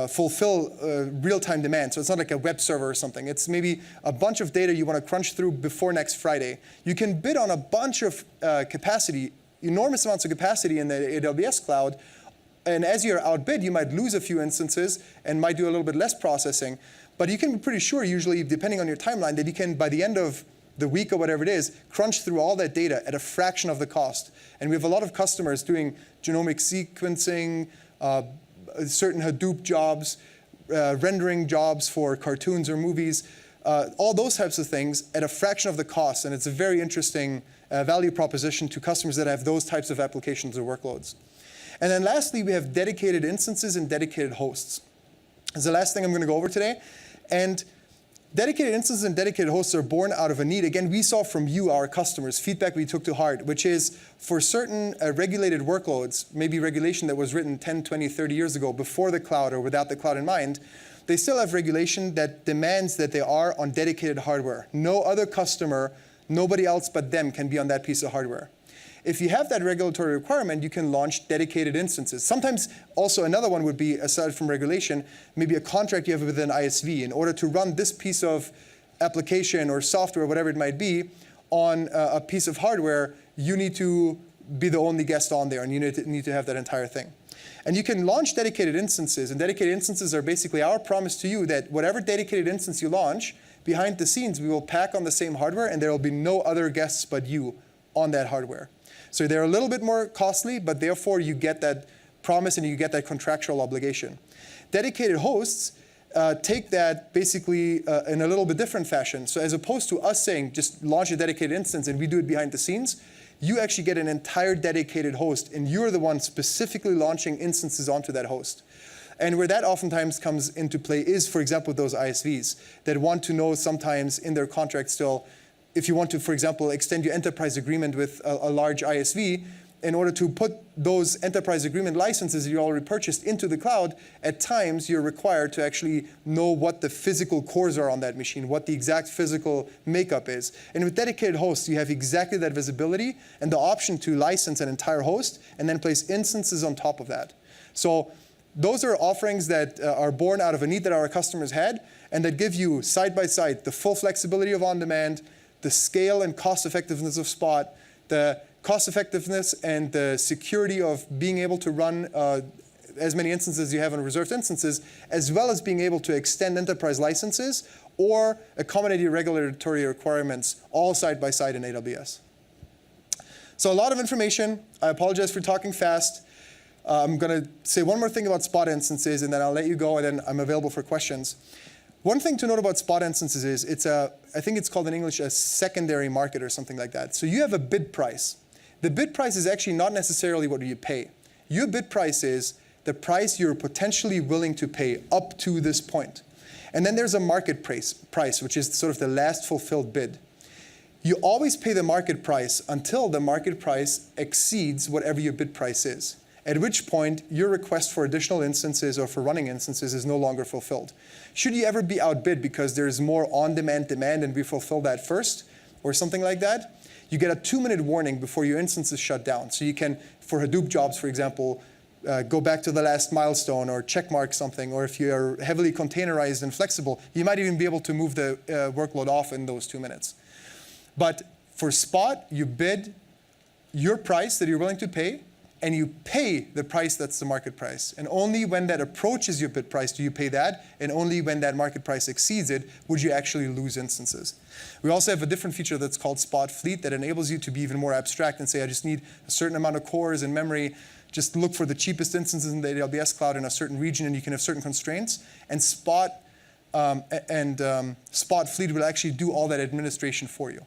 fulfill real-time demand. So it's not like a web server or something. It's maybe a bunch of data you want to crunch through before next Friday. You can bid on a bunch of capacity, enormous amounts of capacity in the AWS cloud. And as you're outbid, you might lose a few instances and might do a little bit less processing. But you can be pretty sure, usually, depending on your timeline, that you can, by the end of the week or whatever it is, crunch through all that data at a fraction of the cost. And we have a lot of customers doing genomic sequencing, certain Hadoop jobs, rendering jobs for cartoons or movies, all those types of things at a fraction of the cost. And it's a very interesting value proposition to customers that have those types of applications or workloads. And then lastly, we have dedicated instances and dedicated hosts. This is the last thing I'm going to go over today. And dedicated instances and dedicated hosts are born out of a need. Again, we saw from you, our customers, feedback we took to heart, which is for certain regulated workloads, maybe regulation that was written 10, 20, 30 years ago before the cloud or without the cloud in mind, they still have regulation that demands that they are on dedicated hardware. No other customer, nobody else but them can be on that piece of hardware. If you have that regulatory requirement, you can launch dedicated instances. Sometimes also another one would be, aside from regulation, maybe a contract you have with an ISV. In order to run this piece of application or software, whatever it might be, on a piece of hardware, you need to be the only guest on there, and you need to have that entire thing. And you can launch dedicated instances, and dedicated instances are basically our promise to you that whatever dedicated instance you launch, behind the scenes, we will pack on the same hardware, and there will be no other guests but you on that hardware. So they're a little bit more costly, but therefore you get that promise and you get that contractual obligation. Dedicated hosts take that basically in a little bit different fashion. So as opposed to us saying, just launch a dedicated instance and we do it behind the scenes, you actually get an entire dedicated host, and you're the one specifically launching instances onto that host. And where that oftentimes comes into play is, for example, those ISVs that want to know sometimes in their contract still, if you want to, for example, extend your enterprise agreement with a large ISV, in order to put those enterprise agreement licenses you already purchased into the cloud, at times you're required to actually know what the physical cores are on that machine, what the exact physical makeup is. And with dedicated hosts, you have exactly that visibility and the option to license an entire host and then place instances on top of that. So those are offerings that are born out of a need that our customers had, and that give you side by side the full flexibility of on-demand, the scale and cost effectiveness of Spot, the cost effectiveness and the security of being able to run as many instances as you have on reserved instances, as well as being able to extend enterprise licenses or accommodate your regulatory requirements all side by side in AWS. So a lot of information. I apologize for talking fast. I'm going to say one more thing about Spot instances, and then I'll let you go, and then I'm available for questions. One thing to note about Spot instances is I think it's called in English a secondary market or something like that. So you have a bid price. The bid price is actually not necessarily what you pay. Your bid price is the price you're potentially willing to pay up to this point. And then there's a market price, which is sort of the last fulfilled bid. You always pay the market price until the market price exceeds whatever your bid price is, at which point your request for additional instances or for running instances is no longer fulfilled. Should you ever be outbid because there's more on-demand demand and we fulfill that first, or something like that, you get a 2-minute warning before your instance is shut down. So you can, for Hadoop jobs, for example, go back to the last milestone or checkmark something, or if you're heavily containerized and flexible, you might even be able to move the workload off in those 2 minutes. But for Spot, you bid your price that you're willing to pay, and you pay the price that's the market price. And only when that approaches your bid price do you pay that, and only when that market price exceeds it would you actually lose instances. We also have a different feature that's called Spot Fleet that enables you to be even more abstract and say, I just need a certain amount of cores and memory. Just look for the cheapest instances in the AWS cloud in a certain region, and you can have certain constraints. And Spot Fleet will actually do all that administration for you.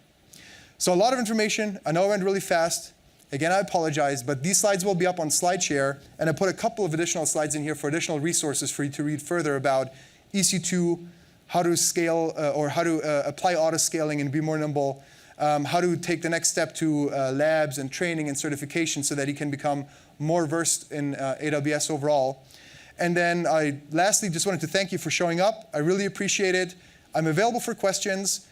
So a lot of information. I know I went really fast. Again, I apologize, but these slides will be up on SlideShare, and I put a couple of additional slides in here for additional resources for you to read further about EC2, how to scale or how to apply auto-scaling and be more nimble, how to take the next step to labs and training and certification so that you can become more versed in AWS overall. And then I lastly just wanted to thank you for showing up. I really appreciate it. I'm available for questions.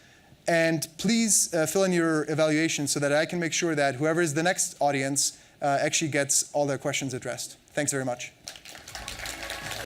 And please fill in your evaluation so that I can make sure that whoever is the next audience actually gets all their questions addressed. Thanks very much.